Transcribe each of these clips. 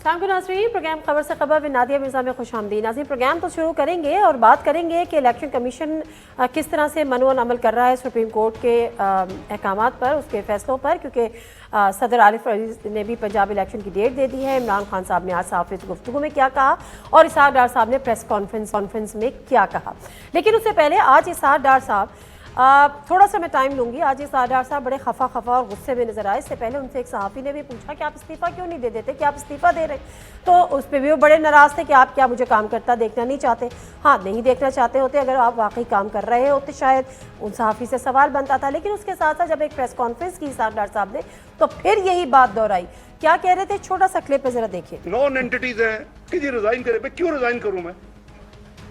नाज़रीन, प्रोग्राम खबर से खबर में नादिया मिर्ज़ा में खुशामदीद। नाज़रीन, प्रोग्राम तो शुरू करेंगे और बात करेंगे कि इलेक्शन कमीशन किस तरह से मनोन अमल कर रहा है सुप्रीम कोर्ट के अहकामात पर, उसके फैसलों पर, क्योंकि सदर आरिफ अजीज़ ने भी पंजाब इलेक्शन की डेट दे दी है। इमरान खान साहब ने आज साफ़ गुफ्तगू में क्या कहा और इसहाक डार साहब ने प्रेस कॉन्फ्रेंस में क्या कहा। लेकिन उससे पहले आज इसहाक डार साहब, थोड़ा सा मैं टाइम लूँगी, आज इसहाक डार साहब बड़े खफा और गुस्से में नजर आए। इससे पहले उनसे एक सहाफ़ी ने भी पूछा कि आप इस्तीफ़ा क्यों नहीं दे देते, कि आप इस्तीफ़ा दे रहे, तो उस पर भी वो बड़े नाराज़ थे कि आप क्या मुझे काम करता देखना नहीं चाहते। हाँ, नहीं देखना चाहते होते, अगर आप वाकई काम कर रहे होते शायद उन सहाफ़ी से सवाल बनता था। लेकिन उसके साथ साथ जब एक प्रेस कॉन्फ्रेंस की इसहाक डार साहब ने, तो फिर यही बात दोहराई। क्या कह रहे थे, छोटा सा क्लिप है, जरा देखिए। नॉन एंटिटीज है कि जी रिजाइन करे, मैं क्यों रिजाइन करूं? मैं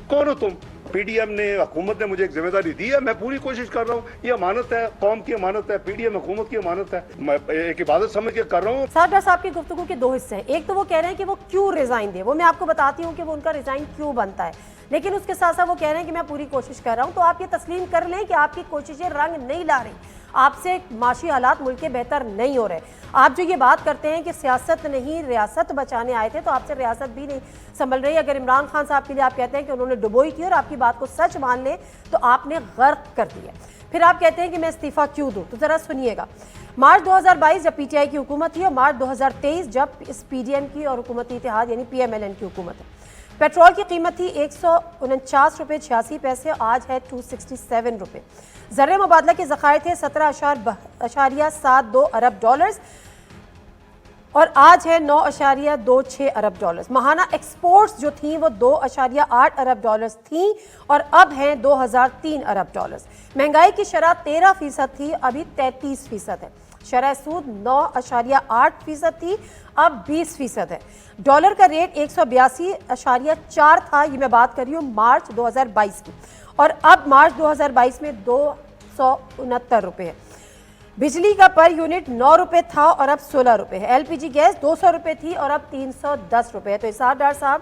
कौन हो तुम? पीडीएम ने, हुकूमत ने मुझे एक जिम्मेदारी दी है, मैं पूरी कोशिश कर रहा हूँ। ये अमानत है, कौम की अमानत है, पीडीएम हुकूमत की अमानत है, मैं एक इबादत समझ के कर रहा हूँ। इसहाक डार साहब की गुफ्तगू के दो हिस्से हैं। एक तो वो कह रहे हैं कि वो क्यों रिजाइन दे, वो मैं आपको बताती हूँ कि वो उनका रिजाइन क्यों बनता है। लेकिन उसके साथ साथ वो कह रहे हैं कि मैं पूरी कोशिश कर रहा हूँ। तो आप ये तस्लीम कर लें कि आपकी कोशिशें रंग नहीं ला रही, आपसे माशी हालात मुल्क के बेहतर नहीं हो रहे। आप जो ये बात करते हैं कि सियासत नहीं रियासत बचाने आए थे, तो आपसे रियासत भी नहीं संभल रही। अगर इमरान खान साहब के लिए आप कहते हैं कि उन्होंने डुबोई थी और आपकी बात को सच मान लें तो आपने गर्क कर दिया। फिर आप कहते हैं कि मैं इस्तीफा क्यों दूं, तो जरा सुनिएगा। मार्च 2022 जब पीटीआई की हुकूमत थी और मार्च 2023 जब इस पीडीएम की और हुकूमती इत्तेहाद यानी पीएमएलएन की हुकूमत है। पेट्रोल की कीमत थी 149 रुपये 86 पैसे, आज है 267 रुपये। ज़र मुबादला के ज़खायर थे 17.72 अरब डॉलर्स और आज है 9.26 अरब डॉलर्स। माहाना एक्सपोर्ट्स जो थी वो 2.8 अरब डॉलर्स थी और अब हैं 2003 अरब डॉलर्स। महंगाई की शरह 13% थी, अभी 33% है। शरह सूद 9.8% थी, अब 20% है। डॉलर का रेट 182.4 था, ये मैं बात कर रही हूँ मार्च 2022 की, और अब मार्च 2022 में 269 रुपये है। बिजली का पर यूनिट 9 रुपये था और अब 16 रुपये है। एलपीजी गैस 200 रुपये थी और अब 310 रुपये है। तो इसहाक डार साहब,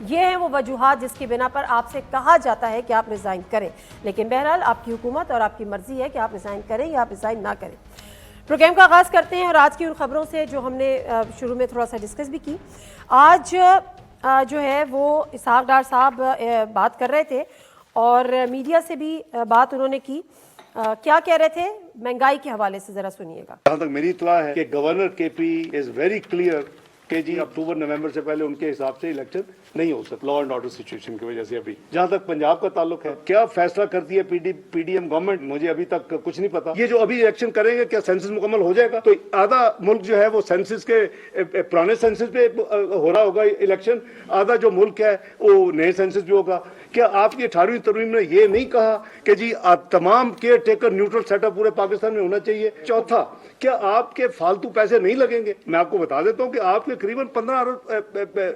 ये हैं वो वजूहात जिसकी बिना पर आपसे कहा जाता है कि आप रिज़ाइन करें। लेकिन बहरहाल आपकी हुकूमत और आपकी मर्जी है कि आप रिज़ाइन करें या आप रिज़ाइन ना करें। प्रोग्राम का आगाज़ करते हैं और आज की उन खबरों से जो हमने शुरू में थोड़ा सा डिस्कस भी की। आज जो है वो इसहाक डार साहब बात कर रहे थे और मीडिया से भी बात उन्होंने की। क्या कह रहे थे, महंगाई के हवाले से जरा सुनिएगा। जहाँ तक मेरी इत्तला है कि governor KP is very clear कि जी अक्टूबर नवंबर से पहले उनके हिसाब से इलेक्शन नहीं हो सकता, लॉ एंड ऑर्डर सिचुएशन की वजह से। अभी जहाँ तक पंजाब का ताल्लुक है, क्या फैसला करती है पीडीएम गवर्नमेंट, मुझे अभी तक कुछ नहीं पता। ये जो अभी इलेक्शन करेंगे, क्या सेंसस मुकम्मल हो जाएगा? तो आधा मुल्क जो है वो सेंसस के पुराने सेंसस पे हो रहा होगा इलेक्शन, आधा जो मुल्क है वो नए सेंसस पे होगा। क्या आपकी 18वीं तरमीम ने ये नहीं कहा कि जी तमाम केयर टेकर न्यूट्रल सेटअप पूरे पाकिस्तान में होना चाहिए? चौथा, क्या आपके फालतू पैसे नहीं लगेंगे? मैं आपको बता देता हूँ कि आपके करीबन 15 अरब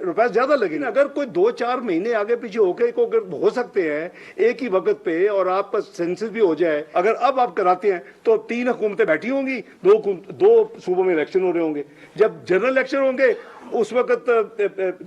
रुपए ज्यादा लगेंगे। अगर कोई 2-4 महीने आगे पीछे होके को अगर हो सकते हैं एक ही वक्त पे और आपका सेंसस भी हो जाए, अगर अब आप कराते हैं तो 3 हुकूमतें बैठी होंगी, दो सूबों में इलेक्शन हो रहे होंगे। जब जनरल इलेक्शन होंगे उस वक्त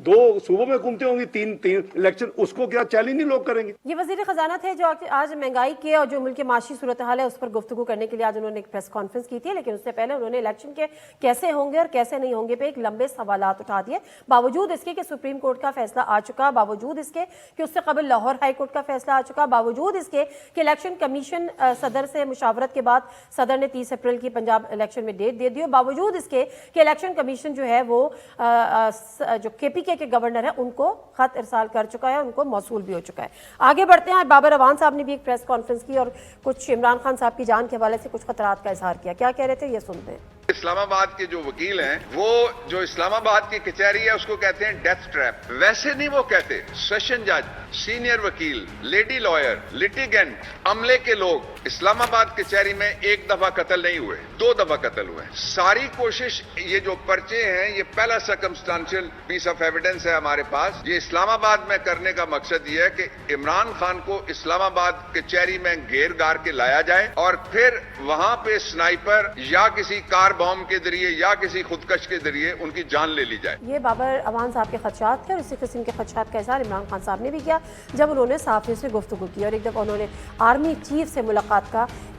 2 सूबों में हुकूमतें होंगी, 3 इलेक्शन, उसको क्या चैलेंज नहीं लोग करेंगे? ये वजीर खजाना थे जो आज महंगाई के और जो मुल्क की माशी सूरत हाल है उस पर गुफ्तगू करने के लिए आज उन्होंने एक प्रेस कॉन्फ्रेंस की थी। लेकिन उससे पहले उन्होंने इलेक्शन के कैसे होंगे और कैसे नहीं होंगे पे एक लंबे सवालात उठा दिए। बावजूद इसके कि सुप्रीम कोर्ट का फैसला आ चुका, बावजूद इसके कि उससे कबल लाहौर हाई कोर्ट का फैसला आ चुका, बावजूद इसके कि इलेक्शन कमीशन सदर से मुशावरत के बाद सदर ने 30 अप्रैल की पंजाब इलेक्शन में डेट दे दी, बावजूद इसके कि इलेक्शन कमीशन जो है वो जो केपीके के गवर्नर है उनको खत इरसाल कर चुका है, उनको मौसूल भी हो चुका है। आगे बढ़ते हैं। बाबर अवान साहब ने भी एक प्रेस कॉन्फ्रेंस की और कुछ इमरान खान साहब की जान के हवाले से कुछ खतरात का इजहार किया। क्या कह रहे थे, ये सुनते हैं। इस्लामाबाद के जो वकील हैं, वो जो इस्लामाबाद की कचहरी है उसको कहते हैं डेथ ट्रैप। वैसे नहीं वो कहते, सेशन जज, सीनियर वकील, लेडी लॉयर, लिटिगेंट, अमले के लोग इस्लामाबाद कचहरी में एक दफा कत्ल नहीं हुए, 2 दफा कत्ल हुए। सारी कोशिश, ये जो पर्चे हैं, ये पहला सर्कमस्टांशियल पीस ऑफ एविडेंस है हमारे पास। ये इस्लामाबाद में करने का मकसद ये है कि इमरान खान को इस्लामाबाद कचहरी में घेर गार के लाया जाए और फिर वहां पे स्नाइपर या किसी कार बॉम्ब के जरिए या किसी खुदकश के जरिए उनकी जान ले ली जाए। ये बाबर अवान साहब के खदशात थे और इसी किस्म के खदशात का इजहार इमरान खान साहब ने भी किया जब उन्होंने सहाफ़ियों से गुफ्तगू की और एक दफ़ा उन्होंने आर्मी चीफ से मुलाकात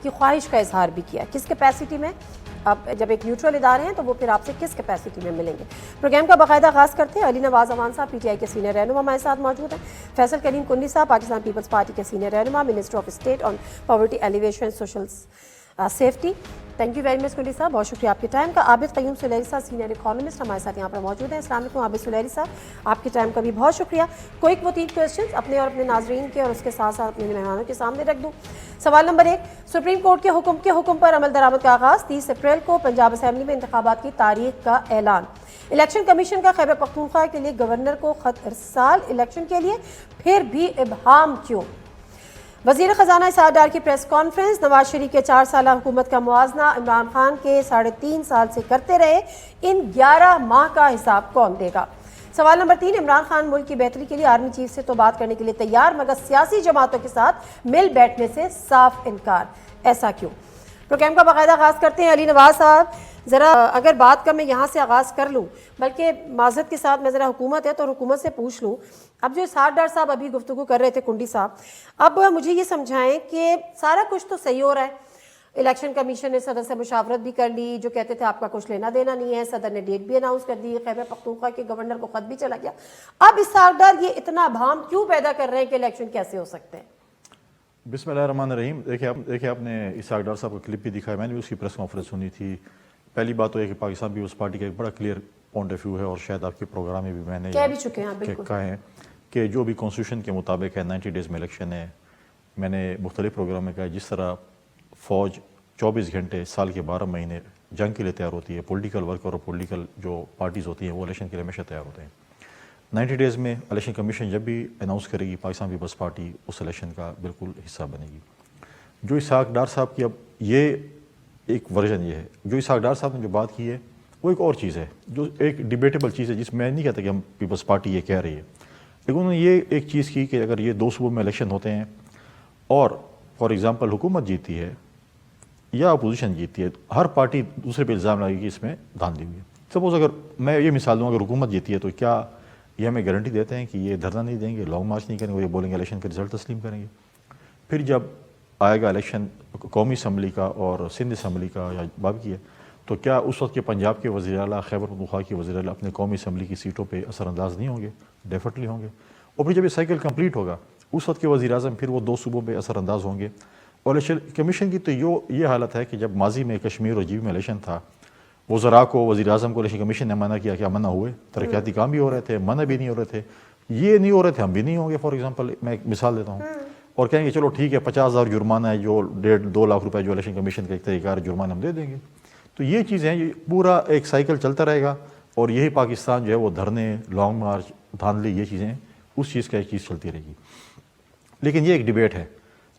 की ख्वाहिश का इजहार भी किया। किस कैपेसिटी में, अब जब एक न्यूट्रल इदारे हैं तो वो फिर आपसे किस कैपेसिटी में मिलेंगे। प्रोग्राम का बाकायदा आगाज़ करते हैं। अली नवाज अवान साहब PTI के सीनियर रहनुमा हमारे साथ मौजूद हैं। फैसल करीम कुंडी साहब पाकिस्तान पीपल्स पार्टी के सीनियर रहनुमा, minister of state on poverty alleviation social safety. Thank you very much कुंडी साहब, बहुत शुक्रिया आपके टाइम का। आबिद क़य्यूम सुलैरी साहब सीनियर इकोनॉमिस्ट हमारे साथ यहाँ पर मौजूद हैं। अस्सलाम वालेकुम आबिद सुलैरी साहब, आपके टाइम का भी बहुत शुक्रिया। क्विक वो 3 क्वेश्चन अपने और अपने नाजरीन के और उसके साथ साथ अपने मेहमानों के सामने रख दूँ। सवाल नंबर 1, सुप्रीम कोर्ट के हुक्म पर अमल दरामद का आगाज़। 30 अप्रैल को पंजाब असम्बली में इंतखाबात की तारीख का ऐलान। इलेक्शन कमीशन का खैबर पख्तूनख्वा के लिए गवर्नर को खत इरसाल। इलेक्शन के लिए फिर भी इबहाम क्यों? वज़ीर ख़जाना इसहाक डार की प्रेस कॉन्फ्रेंस। नवाज शरीफ के 4 साल हुकूमत का मुआवजा इमरान खान के 3.5 साल से करते रहे, इन 11 माह का हिसाब कौन देगा? सवाल नंबर 3, इमरान खान मुल्क की बेहतरी के लिए आर्मी चीफ से तो बात करने के लिए तैयार, मगर सियासी जमातों के साथ मिल बैठने से साफ इनकार, ऐसा क्यों? प्रोग्राम का बाकायदा आगाज़ करते हैं। अली नवाज साहब, ज़रा अगर बात का मैं यहाँ से आगाज़ कर लूँ, बल्कि माज़रत के साथ मैं ज़रा हुकूमत है तो हुकूमत से पूछ लूँ। अब जो इसहाक डार साहब अभी गुफ्तगू कर रहे थे कुंडी साहब, अब मुझे ये समझाएं कि सारा कुछ तो सही हो रहा है। इलेक्शन कमीशन ने सदर से मुशावरत भी कर ली, जो कहते थे आपका कुछ लेना देना नहीं है। सदर ने डेट भी अनाउंस कर दी, खैबर पख्तूनख्वा के गवर्नर को खत भी चला गया। अब इसहाक डार ये इतना भाम क्यों पैदा कर रहे हैं कि इलेक्शन कैसे हो सकते हैं? बिस्मिल्लाहिर्रहमानिर्रहीम। देखिए आपने इसहाक डार साहब का क्लिप भी दिखाया, मैंने भी उसकी प्रेस कॉन्फ्रेंस सुनी थी। पहली बात तो है कि पाकिस्तान पीपल्स पार्टी का एक बड़ा क्लियर पॉइंट ऑफ व्यू है और शायद आपके प्रोग्राम में भी मैंने कह भी चुके हैं बिल्कुल कहा है कि जो भी कॉन्स्टिट्यूशन के मुताबिक है 90 डेज़ में इलेक्शन है। मैंने मुख्तलिफ प्रोग्राम में कहा जिस तरह फ़ौज 24 घंटे साल के 12 महीने जंग के लिए तैयार होती है, पॉलिटिकल वर्क और पॉलिटिकल जो पार्टीज़ होती हैं वो इलेक्शन के लिए हमेशा तैयार होते हैं। 90 डेज़ में इलेक्शन कमीशन जब भी अनाउंस करेगी पाकिस्तान पीपल्स पार्टी उस इलेक्शन का बिल्कुल हिस्सा बनेगी। जो इसहाक डार साहब की अब ये एक वर्जन ये है, जो इसहाक डार साहब ने जो बात की है वो एक और चीज़ है, जो एक डिबेटेबल चीज़ है, जिसमें मैं नहीं कहता कि हम पीपल्स पार्टी ये कह रही है, लेकिन उन्होंने ये एक चीज़ की कि अगर ये 2 सूबों में इलेक्शन होते हैं और फॉर एग्ज़ाम्पल हुकूमत जीतती है या अपोजिशन जीतती है, हर पार्टी दूसरे पे इल्ज़ाम लगाएगी कि इसमें धांधली हुई है। सपोज़ अगर मैं ये मिसाल दूँ, अगर हुकूमत जीती है तो क्या ये हमें गारंटी देते हैं कि ये धरना नहीं देंगे, लॉन्ग मार्च नहीं करेंगे, ये बोलेंगे इलेक्शन का रिजल्ट तस्लीम करेंगे? फिर जब आएगा इलेक्शन कौमी असम्बली का और सिंध असम्बली का या बाब की है, तो क्या उस वक्त के पंजाब के वज़ीर आला, खैबर पख्तूनख्वा के वज़ीर आला अपने कौमी असम्बली की सीटों पे असरअंदाज नहीं होंगे? डेफिनेटली होंगे। और फिर जब ये साइकिल कंप्लीट होगा उस वक्त के वज़ीर आज़म फिर वो 2 सूबों पे असरअंदाज होंगे। और इलेक्शन कमीशन की तो ये हालत है कि जब माजी में कश्मीर और जीबी में इलेक्शन था, वज़रा को, वज़ीर आज़म को इलेक्शन कमीशन ने मना किया, क्या मना हुए? तरक्याती काम भी हो रहे थे, मना भी नहीं हो रहे थे, ये नहीं हो रहे थे, हम भी नहीं होंगे। फॉर एग्जाम्पल मैं एक मिसाल देता हूँ, और कहेंगे चलो ठीक है 50,000 जुर्माना है, जो 1.5-2 लाख रुपए जो इलेक्शन कमीशन का एक तरीका है जुर्माना हम दे देंगे। तो ये चीज़ें, ये पूरा एक साइकिल चलता रहेगा और यही पाकिस्तान जो है वो धरने, लॉन्ग मार्च, धांधली, ये चीज़ें उस चीज़ का एक चीज़ चलती रहेगी। लेकिन ये एक डिबेट है,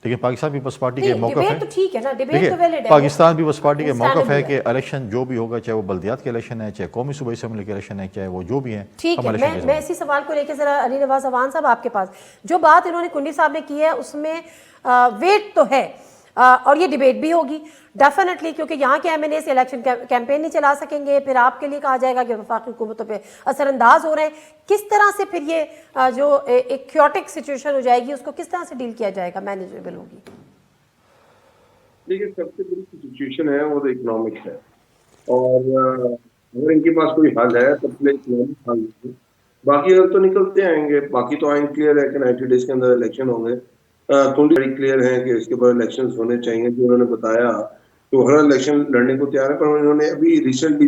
लेकिन पाकिस्तान पीपल्स पार्टी के मौक़िफ़ है, तो ठीक है ना, डिबेट तो वैलिड है। पाकिस्तान पीपल्स पार्टी के मौक़िफ़ है कि इलेक्शन जो भी होगा, चाहे वो बल्दियात के इलेक्शन है, चाहे कौमी सूबाई असम्बली के इलेक्शन है, चाहे वो जो भी है, ठीक है। मैं इसी सवाल को लेकर जरा अली नवाज अवान साहब आपके पास, जो बात इन्होंने कुंडी साहब ने की है उसमें वेट तो है और ये डिबेट भी होगी डेफिनेटली, क्योंकि यहाँ के MNA से इलेक्शन कैंपेन नहीं चला सकेंगे, फिर आपके लिए कहा जाएगा कि वफाकी हुकूमतों पे असरअंदाज हो रहे हैं। किस तरह से फिर ये जो एक क्योटिक सिचुएशन हो जाएगी उसको किस तरह से डील किया जाएगा, मैनेजेबल होगी? देखिए, सबसे बड़ी सिचुएशन है वो तो इकोनॉमिक है, और अगर इनके पास कोई हल है तो पहले इकोनॉमिक हल है। बाकी हल तो निकलते आएंगे, बाकी तो आइन क्लियर है कि 90 डेज के अंदर इलेक्शन होंगे। थोड़ी बड़ी क्लियर है कि इसके बाद इलेक्शन होने चाहिए, जो उन्होंने बताया तो हर इलेक्शन लड़ने को तैयार है। पर उन्होंने अभी रिसेंटली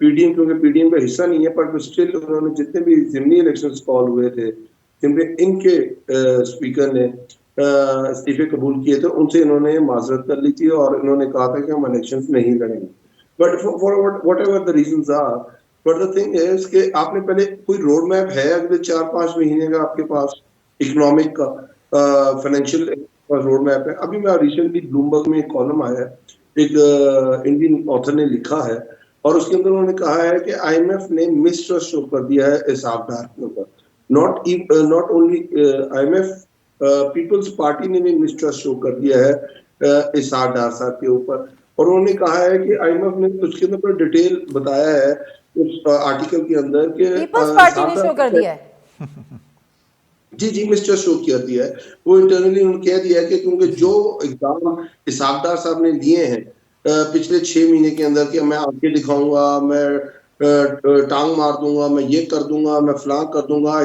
PDM, क्योंकि PDM का हिस्सा नहीं है, पर स्टिल उन्होंने जितने भी ज़िमनी इलेक्शन कॉल हुए थे जिनमें इनके स्पीकर ने इस्तीफे कबूल किए थे, उनसे इन्होंने माजरत कर ली थी और इन्होंने कहा था कि हम इलेक्शंस नहीं लड़ेंगे। But for whatever the reasons are, but the thing is कि आपने पहले कोई रोड मैप है अगले 4-5 महीने का आपके पास इकोनॉमिक का, फाइनेंशियल रोड मैप है? अभी मैं रिसेंटली ब्लूमबर्ग में एक कॉलम आया है, एक इंडियन ऑथर ने लिखा है और उसके अंदर उन्होंने कहा है कि IMF ने मिसट्रस्ट शो कर दिया है इसहाक डार के ऊपर। Not only IMF, Peoples Party ने भी मिसट्रस्ट शो कर दिया है इसहाक डार साहब के ऊपर। और उन्होंने कहा है कि IMF ने उसके अंदर डिटेल बताया है उस आर्टिकल के अंदर कि पीपल्स पार्टी ने शो कर दिया है। जी मिसट्रस्ट शो किया है वो इंटरनली उन्होंने कह दिया है कि क्योंकि जो एग्जाम इसहाक डार साहब ने लिए हैं पिछले 6 महीने के अंदर कि मैं आंखें दिखाऊंगा, मैं टांग मार दूंगा, मैं ये कर दूंगा, मैं फलां कर दूंगा,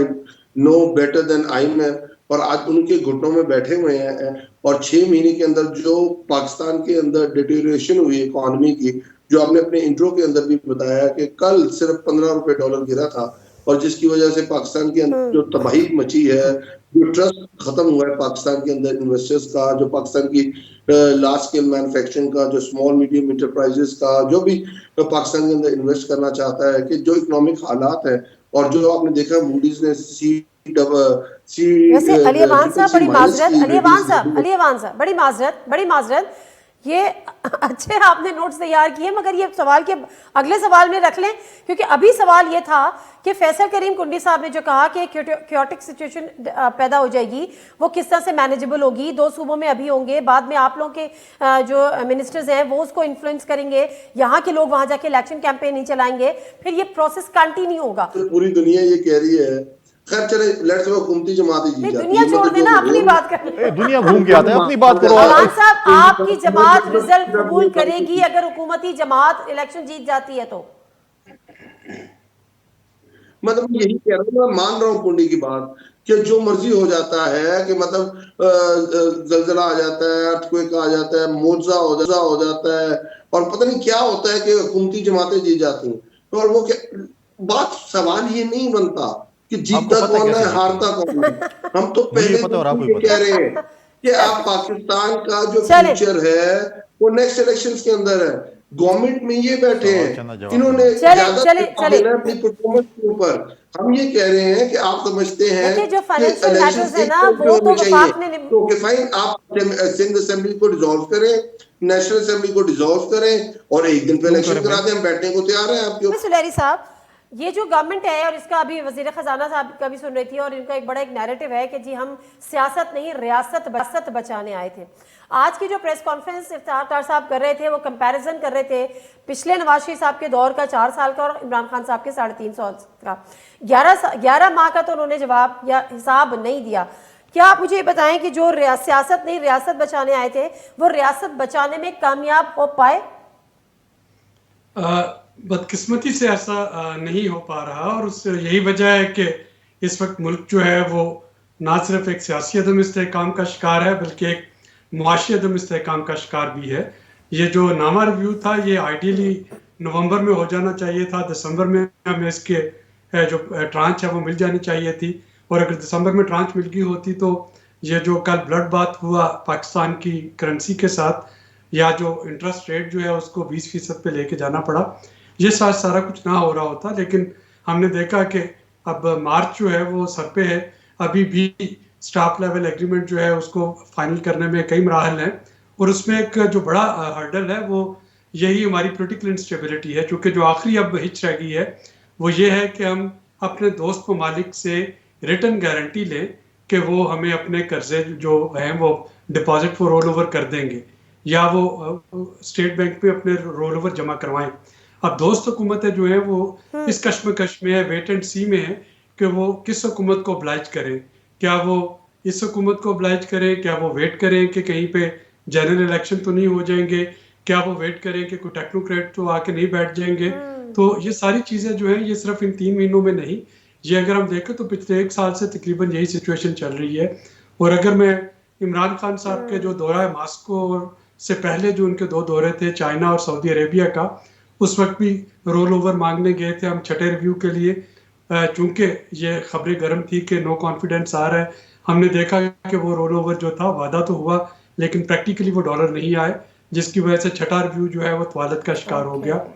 नो बेटर देन आई में, और आज उनके घुटनों में बैठे हुए हैं। और 6 महीने के अंदर जो पाकिस्तान के अंदर डिटेरियोरेशन हुई इकोनॉमी की, जो आपने अपने इंट्रो के अंदर भी बताया कि कल सिर्फ 15 रुपए डॉलर गिरा था, और जिसकी वजह से पाकिस्तान के अंदर जो तबाही मची है, जो ट्रस्ट खत्म हुआ है पाकिस्तान के अंदर इन्वेस्टर्स का, जो पाकिस्तान की लार्ज स्केल मैन्युफैक्चरिंग का, जो स्मॉल मीडियम इंटरप्राइजेस का, जो भी पाकिस्तान के अंदर इन्वेस्ट करना चाहता है, कि जो इकोनॉमिक हालात है, और जो आपने देखा मूडीज ने वैसे अली अमान साहब बड़ी माजरत, बड़ी माजरत, ये अच्छे आपने नोट्स तैयार किए, मगर ये सवाल के अगले सवाल में रख लें, क्योंकि अभी सवाल ये था कि फैसल करीम कुंडी साहब ने जो कहा कि क्योटिक सिचुएशन पैदा हो जाएगी, वो किस तरह से मैनेजेबल होगी, 2 सूबों में अभी होंगे, बाद में आप लोगों के जो मिनिस्टर्स हैं वो उसको इन्फ्लुएंस करेंगे, यहाँ के लोग वहाँ जाके इलेक्शन कैंपेन नहीं चलाएंगे, फिर ये प्रोसेस कंटिन्यू होगा। तो पूरी दुनिया ये कह रही है, खैर चले लेट्स से हुकूमती जमात ही जीत जाती है। दुनिया छोड़ देना, अपनी बात कर। दुनिया घूम के आता है, अपनी बात करो। अमान साहब, आपकी जमात रिजल्ट कबूल करेगी अगर हुकूमती जमात इलेक्शन जीत जाती है तो? मतलब यही कह रहा हूँ, मैं मान रहा हूँ कुंडी की बात कि जो मर्जी हो जाता है, कि मतलब जलजला आ जाता है, अर्थक्वेक आ जाता है, मुआवजा हो जाता है, और पता नहीं क्या होता है कि हुकूमती जमातें जीत जाती हैं। और वो बात सवाल ये नहीं बनता कि जीतता कौन है, हारता कौन है। हम तो पहले कह रहे हैं कि आप पाकिस्तान का जो फ्यूचर है वो नेक्स्ट इलेक्शंस के अंदर है। गवर्नमेंट में ये बैठे हैं, इन्होंने अपनी परफॉर्मेंस के ऊपर। हम ये कह रहे हैं कि आप समझते हैं कि इलेक्शन है ना, वो तो फाइन, आप सिंध असेंबली को डिसॉल्व करें, नेशनल असेंबली को डिसॉल्व करें, और एक दिन पे इलेक्शन करा दें। हम बैठने को तैयार हैं आपके। सुलैरी साहब, ये जो गवर्नमेंट है, और इसका अभी वजीर खजाना साहब का भी सुन रही थी, और इनका एक बड़ा एक नैरेटिव है कि जी हम सियासत नहीं रियासत बचाने आए थे। आज की जो प्रेस कॉन्फ्रेंस इफ्तार साहब कर रहे थे, वो कंपैरिजन कर रहे थे पिछले नवाज शरीफ साहब के दौर का 4 साल का और इमरान खान साहब के 350 का। 11 माह का तो उन्होंने जवाब या हिसाब नहीं दिया। क्या आप मुझे बताएं कि जो सियासत नहीं रियासत बचाने आए थे, वो रियासत बचाने में कामयाब हो पाए? बदकिस्मती से ऐसा नहीं हो पा रहा, और उससे यही वजह है कि इस वक्त मुल्क जो है वो ना सिर्फ एक सियासी अदम इस्तेहकाम का शिकार है, बल्कि एक मुआशी अदम इस्तेहकाम का शिकार भी है। ये जो नामा रिव्यू था, ये आइडियली नवंबर में हो जाना चाहिए था, दिसंबर में हमें इसके जो ट्रांच है वो मिल जानी चाहिए थी, और अगर दिसंबर में ट्रांच मिल गई होती तो ये जो कल ब्लड बात हुआ पाकिस्तान की करेंसी के साथ, या जो इंटरेस्ट रेट जो है उसको 20% पे लेके जाना पड़ा, ये सारा कुछ ना हो रहा होता। लेकिन हमने देखा कि अब मार्च जो है वो सर पे है, अभी भी स्टाफ लेवल एग्रीमेंट जो है उसको फाइनल करने में कई मराहल हैं, और उसमें एक जो बड़ा हर्डल है वो यही हमारी पॉलिटिकल इंस्टेबिलिटी है। क्योंकि जो आखिरी अब हिच रह गई है वो ये है कि हम अपने दोस्त ममालिक से रिटर्न गारंटी लें कि वो हमें अपने कर्जे जो हैं वो डिपॉजिट को रोल ओवर कर देंगे, या वो स्टेट बैंक में अपने रोल ओवर जमा करवाएं। अब दोस्त हुकूमतें जो है वो इस कश्मकश में है, वेट एंड सी में है कि वो किस हुकूमत को ऑब्लाइज करें। क्या वो इस हुकूमत को ऑब्लाइज करें, क्या वो वेट करें कि कहीं पे जनरल इलेक्शन तो नहीं हो जाएंगे, क्या वो वेट करें कि कोई टेक्नोक्रेट तो आके नहीं बैठ जाएंगे। तो ये सारी चीज़ें जो हैं ये सिर्फ इन 3 महीनों में नहीं, ये अगर हम देखें तो पिछले 1 साल से तकरीबन यही सिचुएशन चल रही है। और अगर मैं इमरान खान साहब के जो दौरा है मास्को, और से पहले जो उनके 2 दौरे थे चाइना और सऊदी अरेबिया का, उस वक्त भी रोल ओवर मांगने गए थे हम 6ठे रिव्यू के लिए। चूंकि ये खबरें गर्म थी कि नो कॉन्फिडेंस आ रहा है, हमने देखा कि वो रोल ओवर जो था वादा तो हुआ लेकिन प्रैक्टिकली वो डॉलर नहीं आए, जिसकी वजह से 6ठा रिव्यू जो है वो तवालत का शिकार हो गया।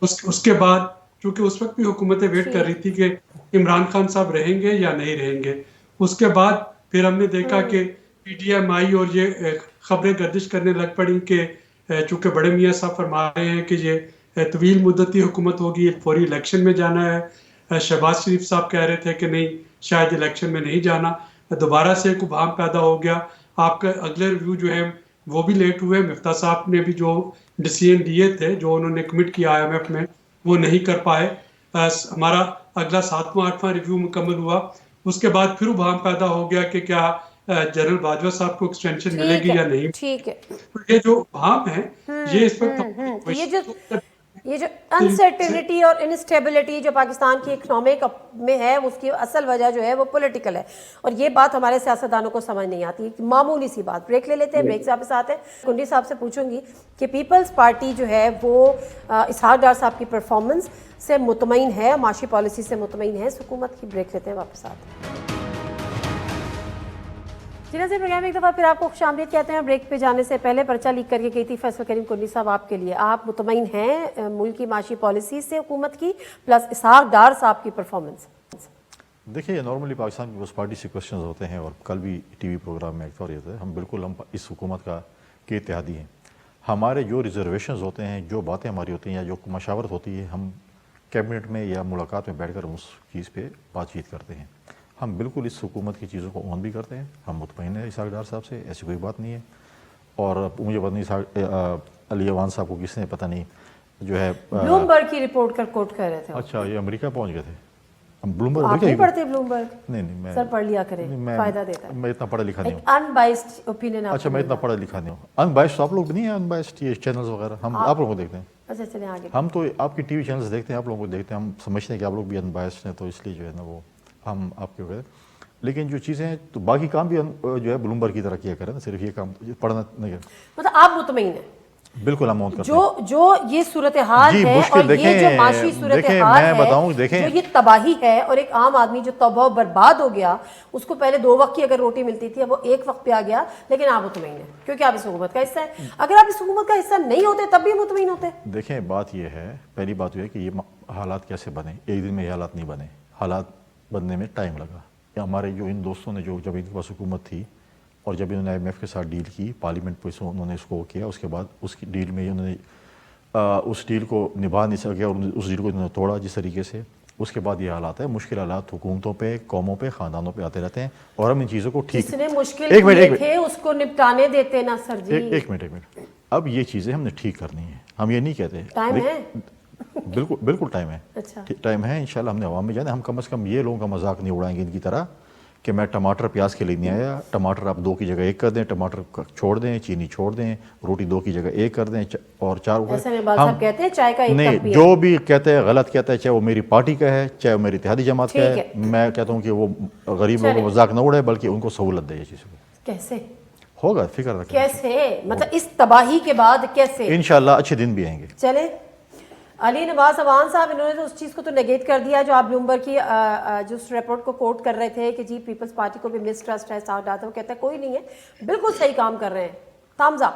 उसके बाद चूंकि उस वक्त भी हुकूमतें वेट कर रही थी कि इमरान खान साहब रहेंगे या नहीं रहेंगे, उसके बाद फिर हमने देखा कि PTMI और ये खबरें गर्दिश करने लग पड़ी कि चूंकि बड़े मियाँ साहब फरमा रहे हैं कि ये तवील मुद्दती हुकूमत होगी, फौरी इलेक्शन में जाना है। शहबाज शरीफ साहब कह रहे थे कि नहीं, शायद इलेक्शन में नहीं जाना। दोबारा से एक उबाम पैदा हो गया। आपका अगले रिव्यू जो है वो भी लेट हुए। मिफ्ता साहब ने भी जो डिसीजन दिए थे, जो उन्होंने कमिट किया IMF में, वो नहीं कर पाए। हमारा अगला 7वां 8वां रिव्यू मुकम्मल हुआ। उसके बाद फिर उबाम पैदा हो गया कि क्या जनरल बाजवा साहब को एक्सटेंशन ठीक मिलेगी या है नहीं। ठीक है तो ये जो भाव है ये इस वक्त तो ये जो अनसर्टेनिटी और इनस्टेबिलिटी जो पाकिस्तान की इकोनॉमिक में है उसकी असल वजह जो है वो पॉलिटिकल है और ये बात हमारे सियासतदानों को समझ नहीं आती। मामूली सी बात, ब्रेक ले लेते हैं, ब्रेक से वापस आते हैं। कुंडी साहब से पूछूंगी कि पीपल्स पार्टी जो है वो इसहाक डार साहब की परफॉर्मेंस से मुतमईन है, माशी पॉलिसी से मुतमईन है हुकूमत की। ब्रेक लेते हैं, वापस आते हैं। जिना से प्रोग्राम एक दफ़ा फिर आपको खुशामदीद कहते हैं। ब्रेक पे जाने से पहले पर्चा लीक करके गई थी फैसल करीम कुंडी साहब आपके लिए। आप मुतमईन हैं मुल्क की माशी पॉलिसी से हुकूमत की प्लस इसहाक डार साहब की परफॉर्मेंस? देखिए, नॉर्मली पाकिस्तान की उस पार्टी से क्वेश्चन होते हैं और कल भी टीवी प्रोग्राम में एक और ये थे, हम इस हुकूमत के इत्तेहादी हैं। हमारे जो रिजर्वेशन होते हैं, जो बातें हमारी होती हैं या जो मशावरत होती है, हम कैबिनेट में या मुलाकात में बैठकर उस चीज़ पे बातचीत करते हैं। हम बिल्कुल इस हुकूमत की चीज़ों को ऑन भी करते हैं। हम मुतमईन हैं इसहाक डार साहब से, ऐसी कोई बात नहीं है। और मुझे पता नहीं अली अवान साहब को किसने पता नहीं जो है ब्लूमबर्ग की रिपोर्ट कर कोट कर रहे थे। अच्छा, ये अमेरिका पहुंच गए थे। ब्लूमबर्ग आप नहीं पढ़ते ब्लूमबर्ग? नहीं, मैं सर पढ़ लिया करें, फायदा देता है। मैं इतना पढ़ा लिखा नहीं हूँ। Unbiased opinion. अच्छा, मैं इतना पढ़ा लिखा नहीं हूँ। अनबाइस्ड आप लोग नहीं है, अनबाइस्ड ये चैनल्स वगैरह हम आप लोगों को देखते हैं। अच्छा चलिए आगे। हम तो आपकी टीवी चैनल्स देखते हैं, आप लोगों को देखते हैं, हम समझते हैं कि आप लोग भी अनबाइस्ड हैं, तो इसलिए जो है ना वो हम आपके वगैरह। लेकिन जो चीज़ें हैं तो बाकी काम भी जो है ब्लूमबर्ग की तरह किया करें ना, सिर्फ ये काम पढ़ना नहीं करें। मतलब आप मुतमईन हैं? बिल्कुल हम करते हैं। जो ये सूरत हाल है और ये जो माशी सूरत हाल है, बताऊं, देखें जो ये तबाही है और एक आम आदमी जो तबाह बर्बाद हो गया, उसको पहले 2 वक्त की अगर रोटी मिलती थी, अब वो 1 वक्त पे आ गया, लेकिन आप मुतमईन हैं क्योंकि आप इस हुकूमत का हिस्सा है। अगर आप इस हुकूमत का हिस्सा नहीं होते तब भी मुतमईन होते? देखें, बात ये है, पहली बात यह है कि ये हालात कैसे बने। एक दिन में ये हालात नहीं बने, हालात बनने में टाइम लगा। हमारे जो इन दोस्तों ने जो जब इनके पास हुकूमत थी और जब इन्होंने IMF के साथ डील की, पार्लियामेंट पर उन्होंने इसको किया, उसके बाद उस डील में उन्होंने उस डील को निभा नहीं सके और उस डील को इन्होंने तोड़ा जिस तरीके से। उसके बाद ये हालात है, मुश्किल हालात हुकूमतों पे, कौमों पे, ख़ानदानों पे आते रहते हैं और हम इन चीज़ों को ठीक जिसने मुश्किल किए थे उसको निपटाने देते ना सर जी। एक मिनट। अब ये चीज़ें हमने ठीक करनी है, हम ये नहीं कहते। टाइम है? बिल्कुल टाइम है। अच्छा, टाइम है, इंशाल्लाह हमने अवाम में जाना। हम कम से कम ये लोगों का मजाक नहीं उड़ाएंगे इनकी तरह कि मैं टमाटर प्याज के लिए नहीं आया। टमाटर आप 2 की जगह 1 कर दें, टमाटर छोड़ दें, चीनी छोड़ दें, रोटी 2 की जगह 1 कर दें और 4 हम कहते हैं चाय का 1 नहीं, कप पिए। जो भी कहते हैं गलत कहता है, चाहे वो मेरी पार्टी का है, चाहे वो मेरी इत्तेहादी जमात का है। मैं कहता हूँ कि वो गरीब लोगों को मजाक न उड़ाए, बल्कि उनको सहूलत दे। चीज़ों को कैसे होगा, फिक्र रखें। कैसे, मतलब इस तबाही के बाद कैसे? इंशाल्लाह अच्छे दिन भी आएंगे। चले अली नवाज अवान साहब, इन्होंने तो उस चीज़ को तो नेगेट कर दिया जो आप ब्लूमबर्ग की जो उस रिपोर्ट को कोट कर रहे थे कि जी पीपल्स पार्टी को भी मिसट्रस्ट है, साथ डालता है। वो कहता है कोई नहीं है, बिल्कुल सही काम कर रहे हैं। तामजा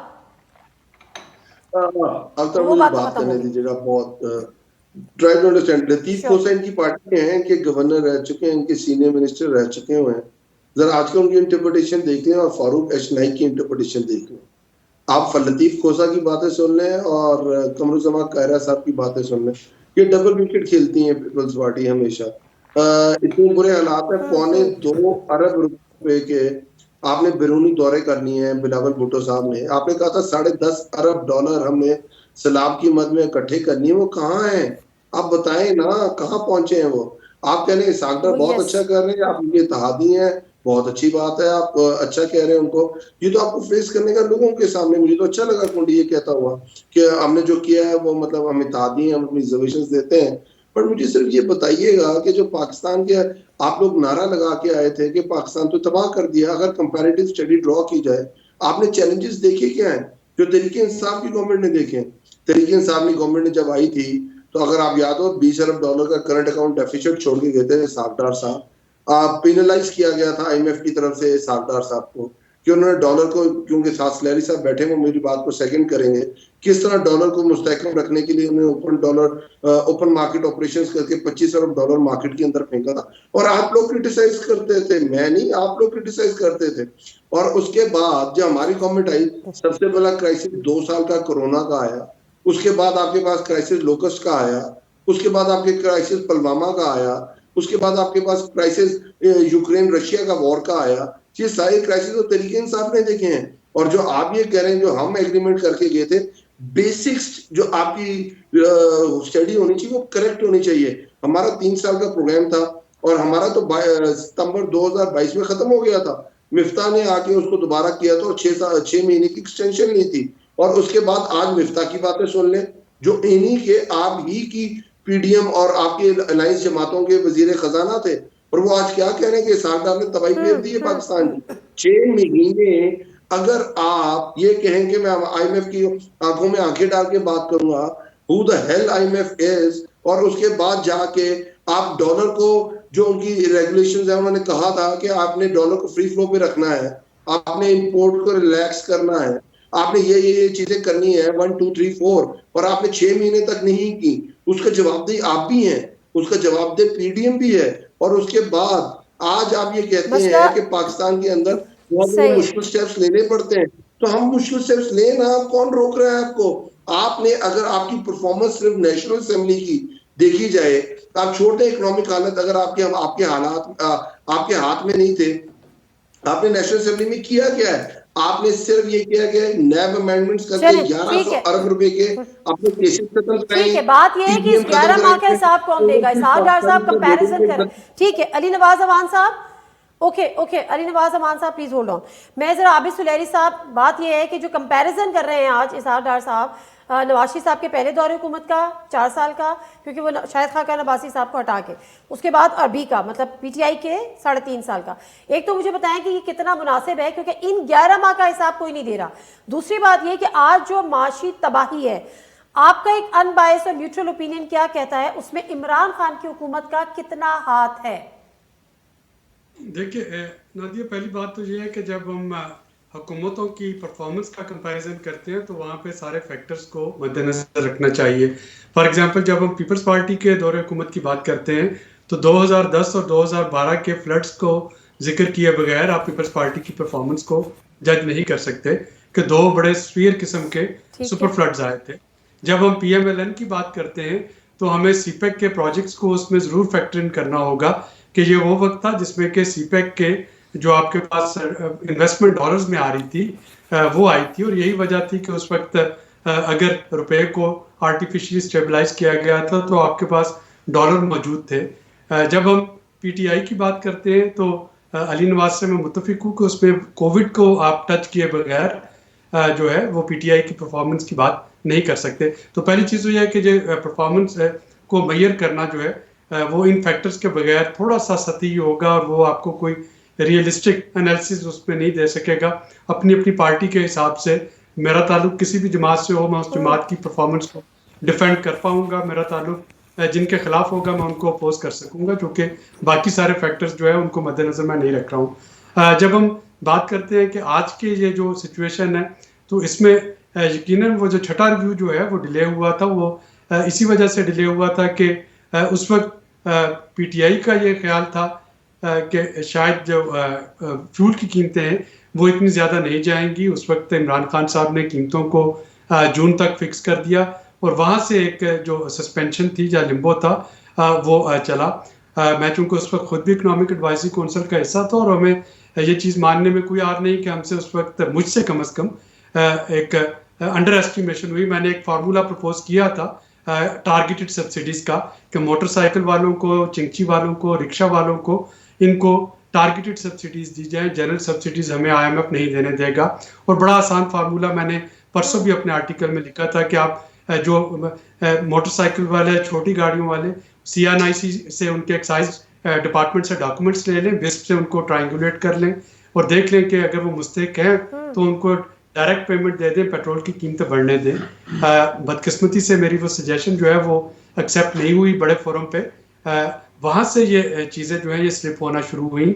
मुझे बात करने दीजिएगा। बहुत try to understand. Latif Hussain की पार्टी में है कि गवर्नर रह चुके हैं, इनके सीनियर मिनिस्टर रह चुके हुए हैं। जरा आज के उनकी इंटरप्रिटेशन देख लें और फारूक अशनाई की इंटरप्रिटेशन देख लें। आप लतीफ खोसा की बातें सुन लें और कमरुज़्ज़मा कायरा साहब की बातें सुन लें। ये डबल विकेट खेलती है पीपल्स पार्टी हमेशा। इतने बुरे हालात है, 2.25 अरब रुपए के आपने बैरूनी दौरे करनी है। बिलावल भुट्टो साहब ने आपने कहा था $10.5 अरब हमने सैलाब की मद में इकट्ठे करनी है। वो कहाँ है, आप बताएं ना, कहाँ पहुंचे हैं वो? आप कह रहे हैं इसहाक डार बहुत अच्छा कर रहे हैं, आप उनके इत्तेहादी हैं, बहुत अच्छी बात है, आप अच्छा कह रहे हैं उनको। ये तो आपको फेस करने का लोगों के सामने। मुझे तो अच्छा लगा कुंडी ये कहता हुआ कि हमने जो किया है वो मतलब हम इत्तेहादी हैं, हम अपनी रिजर्वेशंस देते हैं। पर मुझे सिर्फ ये बताइएगा कि जो पाकिस्तान के आप लोग नारा लगा के आए थे कि पाकिस्तान तो तबाह कर दिया, अगर कंपैरेटिव स्टडी ड्रॉ की जाए, आपने चैलेंजेस देखे क्या है जो तहरीक इंसाफ की गवर्नमेंट ने देखे? तहरीक इंसाफ की गवर्नमेंट ने जब आई थी तो अगर आप याद हो $20 अरब का करंट अकाउंट डेफिसिट छोड़ के गए थे इसहाक डार साहब। पेनलाइज किया गया था IMF की तरफ से इसहाक डार साहब को कि उन्होंने डॉलर को, क्योंकि साथ सलैरी साहब बैठे वो मेरी बात को सेकंड करेंगे, किस तरह डॉलर को मुस्तहकम रखने के लिए उन्होंने ओपन मार्केट ऑपरेशंस करके $25 अरब मार्केट के अंदर फेंका था। और आप लोग क्रिटिसाइज करते थे, मैं नहीं, आप लोग क्रिटिसाइज करते थे। और उसके बाद जब हमारी गवर्नमेंट आई, सबसे पहला क्राइसिस 2 साल का कोरोना का आया, उसके बाद आपके पास क्राइसिस लोकस्ट का आया, उसके बाद आपके क्राइसिस पुलवामा का आया, उसके बाद आपके पास क्राइसिस यूक्रेन रशिया का वॉर का आया। ये सारे क्राइसिस तो तरीके इंसाफ ने देखे हैं। और जो आप ये कह रहे हैं जो हम एग्रीमेंट करके गए थे, बेसिक्स जो आपकी स्टडी होनी चाहिए वो करेक्ट होनी चाहिए। हमारा 3 साल का प्रोग्राम था और हमारा तो सितंबर 2022 में खत्म हो गया था। मिफ्ता ने आके उसको दोबारा किया था और 6 महीने की एक्सटेंशन ली थी। और उसके बाद आज मिफ्ता की बातें सुन लें, जो इन्हीं के आप ही की पीडीएम और आपके अलायंस जमातों के वजीर खजाना थे, और वो आज क्या कह रहे हैं कि इसहाक डार ने तबाही फेर दी है पाकिस्तान की। 6 महीने अगर आप ये कहें कि मैं IMF की आंखों में आंखें डाल के बात करूंगा, who the hell IMF is, और उसके बाद जाके आप डॉलर को, जो उनकी रेगुलेशंस है, उन्होंने कहा था कि आपने डॉलर को फ्री फ्लो पे रखना है, आपने इंपोर्ट को रिलैक्स करना है, आपने ये चीजें करनी है 1 2 3 4, और आपने 6 महीने तक नहीं की। उसका जवाबदेही आप भी हैं, उसका जवाबदेह पीडीएम भी है। और उसके बाद आज आप ये कहते हैं कि पाकिस्तान के अंदर बहुत मुश्किल स्टेप्स लेने पड़ते हैं, तो हम मुश्किल स्टेप्स लेना, कौन रोक रहा है आपको? आपने, अगर आपकी परफॉर्मेंस सिर्फ नेशनल असेंबली की देखी जाए, आप छोटे इकोनॉमिक हालत, अगर आपके हालात आपके हाथ में नहीं थे, आपने नेशनल असेंबली में किया क्या है? आपने सिर्फ ये किया कि नैब अमेंडमेंट्स करके 1100 अरब रुपए के अपने केसेस खत्म कराए। ठीक है, बात ये है कि इस 11 माह का हिसाब कौन देगा? इसहाक डार साहब कंपैरिजन कर, ठीक है। अली नवाज अमान साहब, ओके अली नवाज अमान साहब प्लीज होल्ड ऑन। मैं जरा आबिद सुलेरी साहब, बात यह है कि जो कंपैरिजन कर रहे हैं आज इसहाक डार साहब नवाज शरीफ साहब के पहले दौरे हुकूमत का 4 साल का, क्योंकि वो शाहिद खाकान अब्बासी साहब को हटा के, उसके बाद अभी का, मतलब PTI के 3.5 साल का। एक तो मुझे बताएं कि ये कितना मुनासिब है, क्योंकि इन 11 माह का हिसाब कोई नहीं दे रहा। दूसरी बात ये कि आज जो माशी तबाही है, आपका एक अनबायस्ड और न्यूट्रल ओपिनियन क्या कहता है, उसमें इमरान खान की हुकूमत का कितना हाथ है? देखिए नादिया, पहली बात तो ये है कि जब हम हुकूमतों की परफॉर्मेंस का कंपैरिजन करते हैं तो वहाँ पे सारे फैक्टर्स को मद्देनजर रखना चाहिए। फॉर एग्जांपल, जब हम पीपल्स पार्टी के दौरे हुकूमत की बात करते हैं तो 2010 और 2012 के फ्लड्स को जिक्र किए बगैर आप पीपल्स पार्टी की परफॉर्मेंस को जज नहीं कर सकते कि 2 बड़े स्फीयर किस्म के सुपर फ्लड्स आए थे। जब हम PMLN की बात करते हैं तो हमें CPEC के प्रोजेक्ट्स को उसमें ज़रूर फैक्टर इन करना होगा कि ये वो वक्त था जिसमें कि CPEC के जो आपके पास इन्वेस्टमेंट डॉलर्स में आ रही थी वो आई थी, और यही वजह थी कि उस वक्त अगर रुपए को आर्टिफिशियली स्टेबलाइज किया गया था तो आपके पास डॉलर मौजूद थे। जब हम PTI की बात करते हैं तो अली नवाज से मैं मुत्तफिक हूँ कि उसमें कोविड को आप टच किए बगैर जो है वो PTI की परफॉर्मेंस की बात नहीं कर सकते। तो पहली चीज़ तो यह है कि जो परफॉर्मेंस को मेजर करना जो है वो इन फैक्टर्स के बगैर थोड़ा सा सतही होगा, और वो आपको कोई रियलिस्टिक एनालिसिस उसमें नहीं दे सकेगा। अपनी अपनी पार्टी के हिसाब से मेरा ताल्लुक किसी भी जमात से हो, मैं उस जमात की परफॉर्मेंस को डिफेंड कर पाऊंगा। मेरा ताल्लुक जिनके खिलाफ होगा मैं उनको अपोज कर सकूंगा, क्योंकि बाकी सारे फैक्टर्स जो है उनको मद्देनजर मैं नहीं रख रहा हूँ। जब हम बात करते हैं कि आज की ये जो सिचुएशन है, तो इसमें यकीनन वो जो छठा रिव्यू जो है वो डिले हुआ था, वो इसी वजह से डिले हुआ था कि उस वक्त PTI का ये ख्याल था कि शायद जो फ्यूल की कीमतें हैं वो इतनी ज़्यादा नहीं जाएंगी। उस वक्त इमरान खान साहब ने कीमतों को जून तक फिक्स कर दिया, और वहाँ से एक जो सस्पेंशन थी या लिम्बो था वो चला। मैं चूँकि उस वक्त खुद भी इकनॉमिक एडवाइजरी काउंसिल का हिस्सा था, और हमें ये चीज़ मानने में कोई आर नहीं कि हमसे उस वक्त, मुझसे कम अज़ कम एक अंडर एस्टिमेशन हुई। मैंने एक फार्मूला प्रपोज किया था टारगेटेड सब्सिडीज़ का, कि मोटरसाइकिल वालों को, चिंची वालों को, रिक्शा वालों को, इनको टारगेटेड सब्सिडीज़ दी जाए, जनरल सब्सिडीज़ हमें IMF नहीं देने देगा। और बड़ा आसान फार्मूला मैंने परसों भी अपने आर्टिकल में लिखा था कि आप जो मोटरसाइकिल वाले, छोटी गाड़ियों वाले, CNIC से, उनके एक्साइज डिपार्टमेंट से डॉक्यूमेंट्स ले लें, विस्प से उनको ट्रायंगुलेट कर लें और देख लें कि अगर वो मुस्तहिक हैं तो उनको डायरेक्ट पेमेंट दे दें, पेट्रोल की कीमतें बढ़ने दें। बदकिस्मती से मेरी वो सजेशन जो है वो एक्सेप्ट नहीं हुई बड़े फोरम पे। वहाँ से ये चीज़ें जो है ये स्लिप होना शुरू हुई,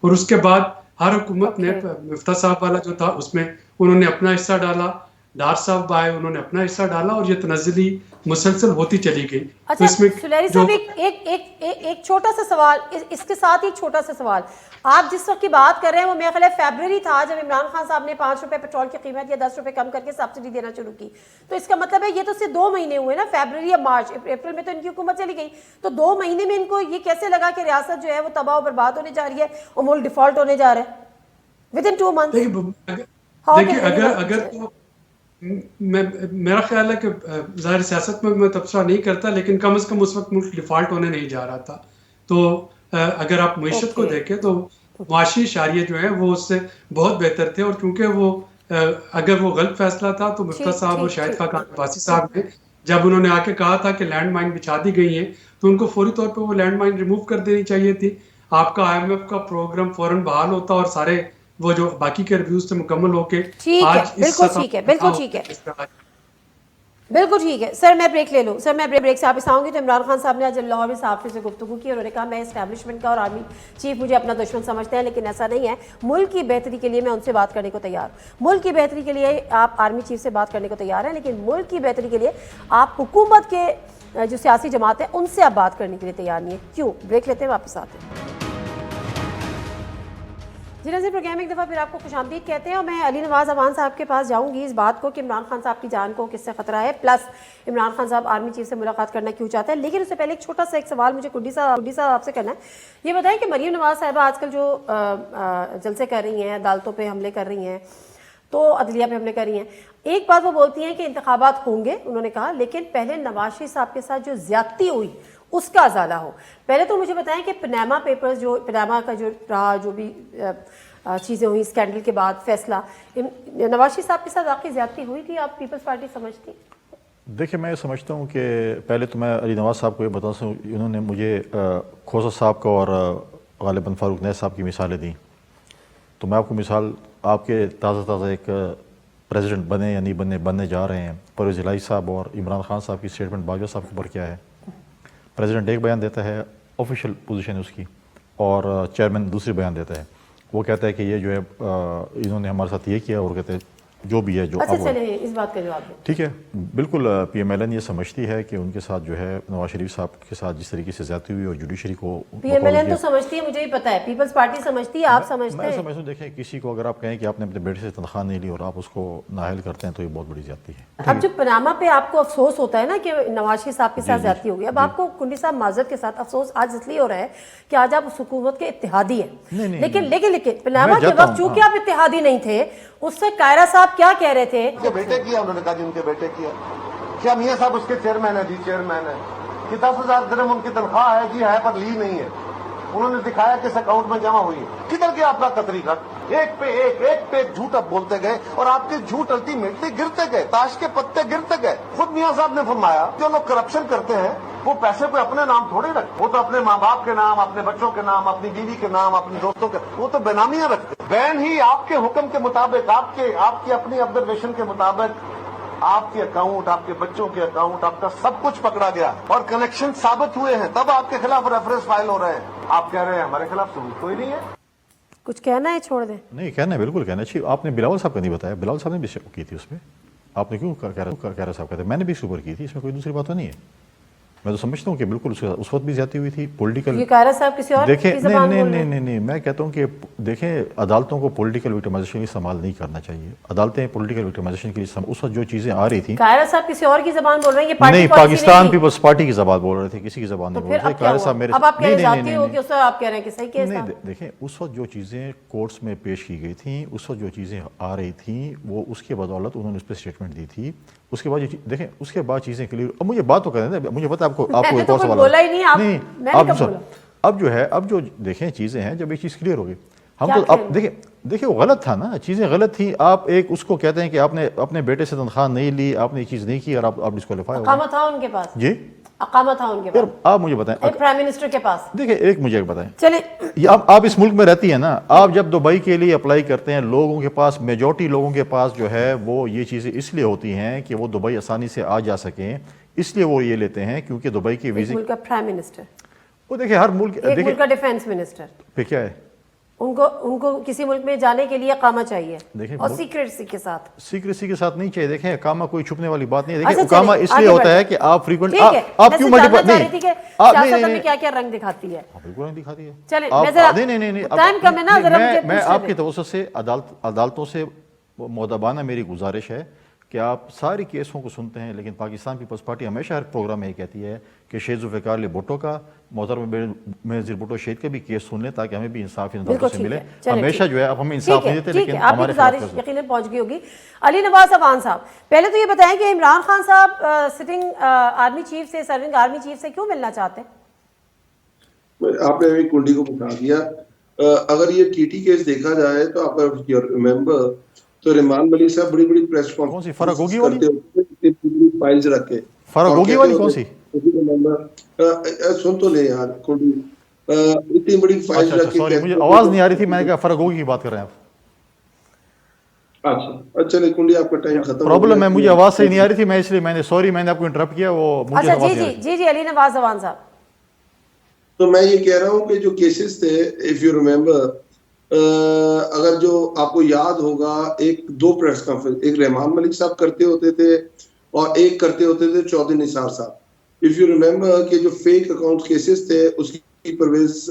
और उसके बाद हर हुकूमत ने, मिफ्ता साहब वाला जो था उसमें उन्होंने अपना हिस्सा डाला, डार साहब आए उन्होंने अपना हिस्सा डाला, और ये तनज़्ज़ुली मुसलसल होती चली गई। अच्छा, तो सुलेरी साहब एक छोटा सा सवाल, इसके साथ ही छोटा सा सवाल, आप जिस वक्त की बात कर रहे हैं वो मेरे ख्याल है फरवरी था जब इमरान खान साहब ने 5 रुपए पेट्रोल की कीमत या 10 रुपए कम करके सब्सिडी देना शुरू की। तो इसका मतलब है ये तो सिर्फ 2 महीने हुए ना, फरवरी या मार्च, अप्रैल में तो इनकी हुकूमत चली गई। तो 2 महीने में इनको ये कैसे लगा कि रियासत जो है वो तबाह बर्बाद होने जा रही है और मुल्क डिफॉल्ट होने जा रहा है विद इन 2 मंथ? देखिए अगर तो मेरा ख्याल है कि ज़ाहिर सियासत में मैं तबसरा नहीं करता, लेकिन कम से कम उस वक्त मुल्क डिफॉल्ट होने नहीं जा रहा था। तो अगर आप मईशत को देखें तो मुआशी इशारे जो है वो उससे बहुत बेहतर थे। और क्योंकि वो अगर वो गलत फैसला था तो मुफ्ता ठीक साहब और ठीक शाहिद ठीक खाकान अब्बासी साहब ने जब उन्होंने आके कहा था कि लैंड माइन बिछा दी गई है तो उनको फौरी तौर पे वो लैंड माइन रिमूव कर देनी चाहिए थी। आपका IMF का प्रोग्राम फौरन बहाल होता और सारे वो जो बाकी के रिव्यूज से मुकम्मल होके ठीक है, आज इस बिल्कुल सतह ठीक है, पर बिल्कुल ना ठीक है। हो जिस तरह बिल्कुल ठीक है सर, मैं ब्रेक ले लूँ सर, मैं ब्रेक से वापस आऊंगी। तो इमरान खान साहब ने आज लाहौर में सहाफ़ियों से गुफ्तगू की, उन्होंने कहा मैं इस्टेब्लिशमेंट का और आर्मी चीफ मुझे अपना दुश्मन समझते हैं, लेकिन ऐसा नहीं है। मुल्क की बेहतरी के लिए मैं उनसे बात करने को तैयार हूँ। मुल्क की बेहतरी के लिए आप आर्मी चीफ से बात करने को तैयार हैं, लेकिन मुल्क की बेहतरी के लिए आप हुकूमत के जो सियासी जमात है उनसे आप बात करने के लिए तैयार नहीं है। क्यों? ब्रेक लेते हैं, वापस आते हैं। जी नाज़रीन, प्रोग्राम एक दफ़ा फिर आपको खुशामदीद कहते हैं और मैं अली नवाज़ अवान साहब के पास जाऊंगी इस बात को कि इमरान खान साहब की जान को किससे ख़तरा है, प्लस इमरान खान साहब आर्मी चीफ से मुलाकात करना क्यों चाहते हैं। लेकिन उससे पहले एक छोटा सा एक सवाल मुझे कुड्डी साहब आपसे करना है। ये बताएं कि मरीम नवाज साहिबा आजकल जो जलसे कर रही हैं, अदालतों पर हमले कर रही हैं, तो अदलिया पे हमले कर रही हैं, एक बात वो बोलती हैं कि इंतखाबात होंगे, उन्होंने कहा, लेकिन पहले नवाज शरीफ साहब के साथ जो ज्यादती हुई उसका अजाला हो। पहले तो मुझे बताएं कि पनामा पेपर्स, जो पनामा का जो रहा, जो भी चीज़ें हुई स्कैंडल के बाद फैसला, नवाज शरीफ साहब के साथ वाकई ज्यादती हुई थी, आप पीपल्स पार्टी समझती? देखिए, मैं समझता हूँ कि पहले तो मैं अली नवाज साहब को ये बता सकूँ, इन्होंने मुझे खोसा साहब का और गालिबन फारूक नैस साहब की मिसालें दी। तो मैं आपको मिसाल, आपके ताज़ा एक प्रेसिडेंट बने या नहीं बनने जा रहे हैं, परवेज़ इलाही साहब और इमरान खान साहब की स्टेटमेंट बाजवा साहब के ऊपर क्या है। प्रेसिडेंट एक बयान देता है, ऑफिशियल पोजीशन है उसकी, और चेयरमैन दूसरी बयान देता है। वो कहता है कि ये जो है इन्होंने हमारे साथ ये किया, और कहते हैं जो भी है जो। अच्छा चलिए इस बात का जवाब दें। ठीक है, बिल्कुल PMLN ये समझती है कि उनके साथ जो है नवाज शरीफ साहब के साथ जिस तरीके से ज्यादती हुई और जुडिशरी को PMLN तो समझती है, मुझे ही पता है, पीपल्स पार्टी समझती है, आप समझते हैं? मैं समझता हूँ, देखें, किसी को अगर आप कहें कि आपने अपने बेटे से तनख्वाह नहीं ली और आप उसको नाअहल करते हैं तो ये बहुत बड़ी ज्यादती है। अब जो पनामा पे आपको अफसोस होता है ना कि नवाज शरीफ साहब के साथ ज्यादती होगी, अब आपको कुंडी साहब माजरत के साथ अफसोस आज इसलिए हो रहा है कि आज आप उस हुकूमत के इत्तेहादी हैं। लेकिन पनामा के वक्त चूंकि आप इत्तेहादी नहीं थे, उससे कायरा साहब क्या कह रहे थे? उनके बेटे किया, उन्होंने कहा जी उनके बेटे किया। क्या मियां साहब उसके चेयरमैन है? जी चेयरमैन है। कि 10,000 दिरहम उनकी तनख्वाह है? जी है, पर ली नहीं है। उन्होंने दिखाया कि इस अकाउंट में जमा हुई है। किधर गया आपका कतरी खत? एक पे एक झूठ अब बोलते गए और आपके झूठ अल्टीमेटली गिरते गए, ताश के पत्ते गिरते गए। खुद मियां साहब ने फरमाया जो लोग करप्शन करते हैं वो पैसे को अपने नाम थोड़े रखते, वो तो अपने माँ बाप के नाम, अपने बच्चों के नाम, अपनी बीवी के नाम, अपने दोस्तों के, वो तो बेनामियां रखते। बैन ही आपके हुक्म के मुताबिक, आपकी अपनी ऑब्जर्वेशन के मुताबिक आपके अकाउंट, आपके बच्चों के अकाउंट, आपका सब कुछ पकड़ा गया और कनेक्शन साबित हुए हैं, तब आपके खिलाफ रेफरेंस फाइल हो रहे हैं। आप कह रहे हैं हमारे खिलाफ सबूत कोई नहीं है। कुछ कहना है? छोड़ दें। नहीं कहना है, बिल्कुल कहना चाहिए। आपने बिलावल साहब का नहीं बताया, बिलावल साहब ने भी की थी उसमें, आपने क्यों कह रहा साहब कहते, मैंने भी इसके ऊपर की थी, इसमें कोई दूसरी बात तो नहीं है। मैं तो समझता हूँ कि बिल्कुल उस वक्त भी ज्यादती हुई थी पॉलिटिकल। ये कायरा साहब किसी और देखें, की ज़बान बोल रहे हैं? नहीं, मैं कहता हूँ कि देखें, अदालतों को पॉलिटिकल विक्टिमाइजेशन इस्तेमाल नहीं करना चाहिए। अदालतें पॉलिटिकल विक्टिमाइजेशन के लिए उस वक्त जो चीजें आ रही थी, कायरा साहब किसी और की ज़बान बोल रहे हैं, ये पार्टी नहीं, पॉलिसी पाकिस्तान नहीं थी। पीपल्स पार्टी की ज़बान बोल रहे थे, किसी की ज़बान तो नहीं फिर बोल रहे अब थे। क्या कायरा साहब हुआ? मेरे अब आप कह रहे हैं नहीं, जाती होगी, उस वक्त आप कह रहे हैं कि सही केस था। नहीं, देखें, उस वक्त जो चीज़ें कोर्ट्स में पेश की गई थी, उस वक्त जो चीज़ें आ रही थी, वो उसके बदौलत उन्होंने उस पर स्टेटमेंट दी थी। उसके बाद देखें, उसके बाद चीज़ें क्लियर। अब मुझे बात तो करने दें, मुझे पता है आपको एक और सवाल बोला ही नहीं, आप अब जो है, अब जो देखें चीज़ें हैं, जब ये चीज़ क्लियर हो गई, हम तो अब देखिए वो गलत था ना, चीज़ें गलत थी। आप एक उसको कहते हैं कि आपने अपने बेटे से तनख्वाह नहीं ली, आपने ये चीज़ नहीं की और आप डिस्क्वालीफाई हो गए। अकामा था उनके पास जी, अकामा था उनके पास। आप मुझे बताएं, प्राइम मिनिस्टर के पास। देखिए, एक मुझे बताएं, चलिए, आप इस मुल्क में रहती हैं ना, आप जब दुबई के लिए अप्लाई करते हैं, लोगों के पास, मेजॉरिटी लोगों के पास जो है वो ये चीज़ें इसलिए होती हैं कि वो दुबई आसानी से आ जा सकें, इसलिए वो ये लेते हैं क्योंकि दुबई के वीज़े। मुल्क का प्राइम मिनिस्टर, वो देखिए हर मुल्क, एक मुल्क का डिफेंस मिनिस्टर, फिर क्या है, उनको किसी मुल्क में जाने के लिए अकामा चाहिए, देखिए, और सीक्रेसी के साथ। सीक्रेसी के साथ नहीं चाहिए। देखें, अकामा कोई छुपने वाली बात नहीं है। देखिए, अच्छा, अकामा चलिए, इसलिए आगे होता है बढ़ते कि आप फ्रीक्वेंट, ठीक है, आप मैं क्यों जानना मल्टीपल चाह रही थी कि सियासत में क्या-क्या रंग दिखाती है। बिल्कुल नहीं दिखाती है। चलिए, आप- मैं जरा नहीं, टाइम कम है ना, जरा मुझे मैं पूछने आपकी दें। तवज्जो से अदालतों से मुअद्दबाना मेरी गुजारिश है कि आप सारी केसों को सुनते हैं, लेकिन पाकिस्तान पीपल्स पार्टी हमेशा हर प्रोग्राम में ये कहती है कि शहीद जुल्फ़िकार अली भुट्टो का, मोहतरम बेनज़ीर भुट्टो शहीद के भी केस सुन लें ताकि हमें भी इंसाफ इन अदालतों से मिले। हमेशा जो है, अब हमें इंसाफ नहीं देते, लेकिन आपकी हमारे गुजारिश यकीनन पहुंच गई होगी। अली नवाज अवान साहब, पहले तो ये बताएं कि इमरान खान साहब सिटिंग आर्मी चीफ से, सर्विंग आर्मी चीफ से क्यों मिलना चाहते हैं? आपने अभी कुंडी को बता दिया। अगर ये टीटी केस देखा जाए तो आप रिमेम्बर तो रहमान मलिक साहब बड़ी बड़ी प्रेस कौन सी, फराग होगी वाली? करते होते थे, इतनी फाइल्स रख के फराग और होगी कहते वाली होते कौन सी? सुन तो ले यार कुंडी, इतनी बड़ी फाइल्स अच्छा रख के सॉरी, मुझे आवाज नहीं आ रही थी, मैंने कहा फराग होगी की बात कर रहे हैं आप। अच्छा चलिए कुंडी आपका टाइम खत्म हो प्रॉब्लम है, गया। मुझे आवाज सही नहीं आ रही थी, मैं इसलिए मैंने सॉरी मैंने आपको इंटरप्ट किया, वो मुझे अच्छा आवाज जी नहीं आ जी रही। जी जी अली नवाज जवान साहब। तो मैं ये कह रहा हूँ कि जो केसेस थे, इफ यू रिमेम्बर, अगर जो आपको याद होगा, एक दो प्रेस कॉन्फ्रेंस एक रहमान मलिक साहब करते होते थे और एक करते होते थे चौधरी निसार साहब। इफ यू रिमेम्बर कि जो फेक अकाउंट केसेस थे उसकी परवेज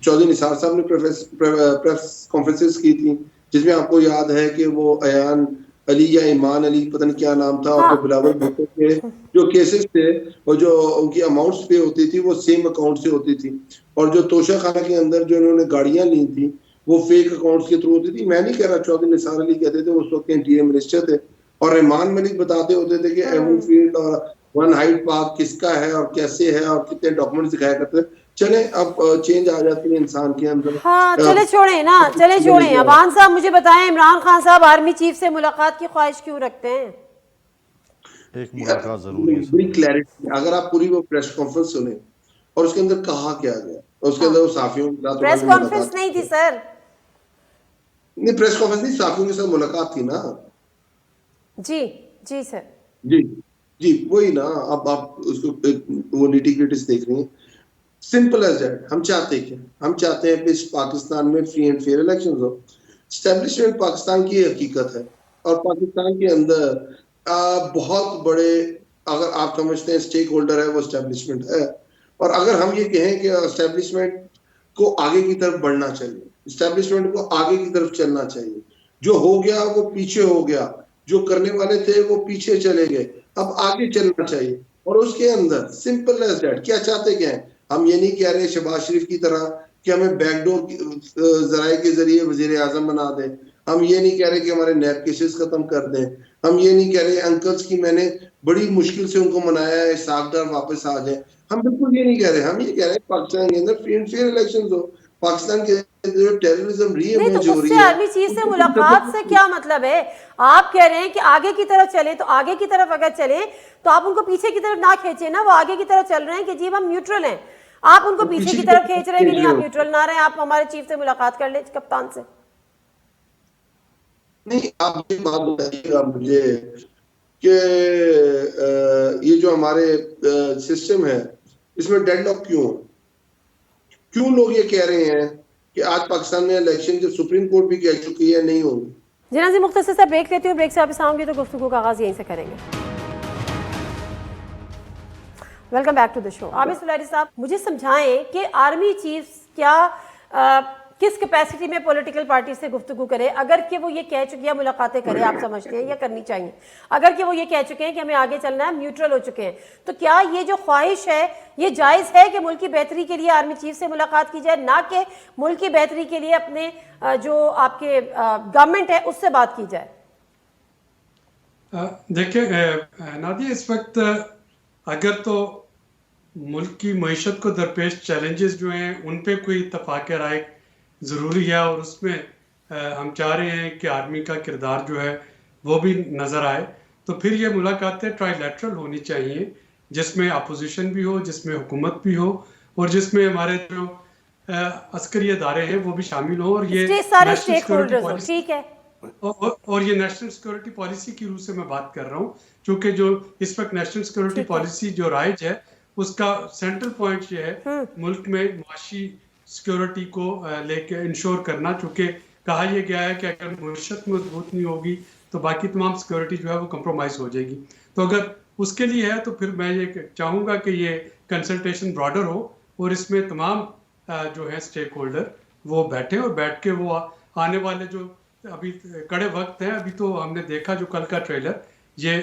चौधरी निसार साहब ने प्रेस कॉन्फ्रेंसेस की थी, जिसमें आपको याद है कि वो अयान अली या ईमान अली पता नहीं क्या नाम था, और जो बिलावल भुट्टो के जो केसेस थे और जो उनकी अमाउंट्स पे होती थी वो सेम अकाउंट से होती थी, और जो तोशा खाना के अंदर जो इन्होंने गाड़ियां ली थी वो फेक अकाउंट्स के थ्रू होती थी। मैं नहीं कह रहा, चौधरी निसार अली कहते थे, उस वक्त के इंटीरियर मिनिस्टर थे, और रहमान मलिक बताते होते थे कि एवो फील्ड और वन हाइट पार्क किसका है और कैसे है और कितने डॉक्यूमेंट्स दिखाया करते थे। चले अब चेंज आ जाती है इंसान के अंदर। हाँ चले छोड़े ना, चले छोड़े। अबान साहब मुझे बताएं, इमरान खान साहब आर्मी चीफ से मुलाकात की ख्वाहिश क्यों रखते हैं? एक मुलाकात जरूरी है सर। बड़ी क्लैरिटी, अगर आप पूरी वो प्रेस कॉन्फ्रेंस सुने और उसके अंदर कहा क्या गया, और उसके अंदर वो साफियों के साथ प्रेस उन्होंने कॉन्फ्रेंस मुलाकात नहीं थी की। सर। नहीं प्रेस कॉन्फ्रेंस नहीं, साफियों के साथ मुलाकात थी ना। जी जी सर। जी जी वही ना। अब आप उसको वो निटी ग्रिटीज देख रही हैं। Simple as that. हम चाहते क्या, हम चाहते हैं कि इस पाकिस्तान में फ्री एंड फेयर इलेक्शंस हो। एस्टेब्लिशमेंट पाकिस्तान की हकीकत है, और पाकिस्तान के अंदर बहुत बड़े, अगर आप समझते हैं स्टेक होल्डर है वो एस्टेब्लिशमेंट है, और अगर हम ये कहें कि एस्टेब्लिशमेंट को आगे की तरफ बढ़ना चाहिए, एस्टेब्लिशमेंट को आगे की तरफ चलना चाहिए, जो हो गया वो पीछे हो गया, जो करने वाले थे वो पीछे चले गए, अब आगे चलना चाहिए। और उसके अंदर सिंपल एज दैट क्या चाहते क्या है। हम ये नहीं कह रहे शहबाज शरीफ की तरह कि हमें बैकडोर जराये के जरिए वजीर आजम बना दें, हम ये नहीं कह रहे कि हमारे नैब केसेस खत्म कर दें, हम ये नहीं कह रहे अंकल्स की मैंने बड़ी मुश्किल से उनको मनाया है सागदार वापस आ जाए, हम बिल्कुल ये नहीं कह रहे। हम ये कह रहे हैं पाकिस्तान के अंदर फ्री एंड फेयर इलेक्शंस हो, पाकिस्तान के जो टेररिज्म री नहीं तो इमेज हो रही उससे है, आर्मी चीफ से मुलाकात से क्या मतलब है? आप कह रहे हैं कि आगे की तरफ चले, तो आगे की तरफ अगर चले तो आप उनको पीछे की तरफ ना खींचे ना। वो आगे की तरफ चल रहे हैं कि जी हम न्यूट्रल हैं, आप उनको पीछे की तरफ खींच रहे हैं कि नहीं आप न्यूट्रल ना रहे, आप हमारे चीफ से मुलाकात कर ले, कप्तान से। नहीं आप ये बात बताइएगा मुझे कि ये जो हमारे सिस्टम है इसमें डेडलॉक क्यों लोग ये कह रहे हैं कि आज पाकिस्तान में इलेक्शन के सुप्रीम कोर्ट भी कह चुकी है नहीं होंगे। जी नाज़रीन, मुख्तसर सा ब्रेक लेती हूँ, ब्रेक से वापस आऊंगी तो गुफ्तगू का आगाज यहीं से करेंगे। Welcome back to the show. Abid Sulehri साहब, मुझे समझाएं कि आर्मी चीफ क्या किस कैपेसिटी में पॉलिटिकल पार्टी से गुफ्तगू करे, अगर कि वो ये कह चुकी है मुलाकातें करें, आप समझते हैं या करनी चाहिए? अगर कि वो ये कह चुके हैं कि हमें आगे चलना है, न्यूट्रल हो चुके हैं, तो क्या ये जो ख्वाहिश है ये जायज़ है कि मुल्क की बेहतरी के लिए आर्मी चीफ से मुलाकात की जाए, ना कि मुल्क की बेहतरी के लिए अपने जो आपके गवर्नमेंट है उससे बात की जाए? देखिए नादिया, इस वक्त अगर तो मुल्क की मईशत को दरपेश चैलेंजेस जो हैं उन पे कोई इत्तफाक राय ज़रूरी है, और उसमें हम चाह रहे हैं कि आर्मी का किरदार जो है वो भी नज़र आए, तो फिर ये मुलाकातें ट्राइलैटरल होनी चाहिए, जिसमें अपोजिशन भी हो, जिसमें हुकूमत भी हो, और जिसमें हमारे जो अस्करी अदारे हैं वो भी शामिल हो, और ये सारे स्टेक होल्डर्स हो, ठीक है। और ये नेशनल सिक्योरिटी पॉलिसी की रूह से मैं बात कर रहा हूँ, क्योंकि जो इस वक्त नेशनल सिक्योरिटी पॉलिसी जो राइज है उसका सेंट्रल पॉइंट ये है मुल्क में मुआशी सिक्योरिटी को लेके इंश्योर करना, चूंकि कहा यह गया है कि अगर मुआशत मजबूत नहीं होगी तो बाकी तमाम सिक्योरिटी जो है वो कंप्रोमाइज हो जाएगी। तो अगर उसके लिए है तो फिर मैं ये चाहूँगा कि ये कंसल्टेशन ब्रॉडर हो, और इसमें तमाम जो है स्टेक होल्डर वो बैठे, और बैठ के वो आने वाले जो अभी कड़े वक्त हैं, अभी तो हमने देखा जो कल का ट्रेलर, ये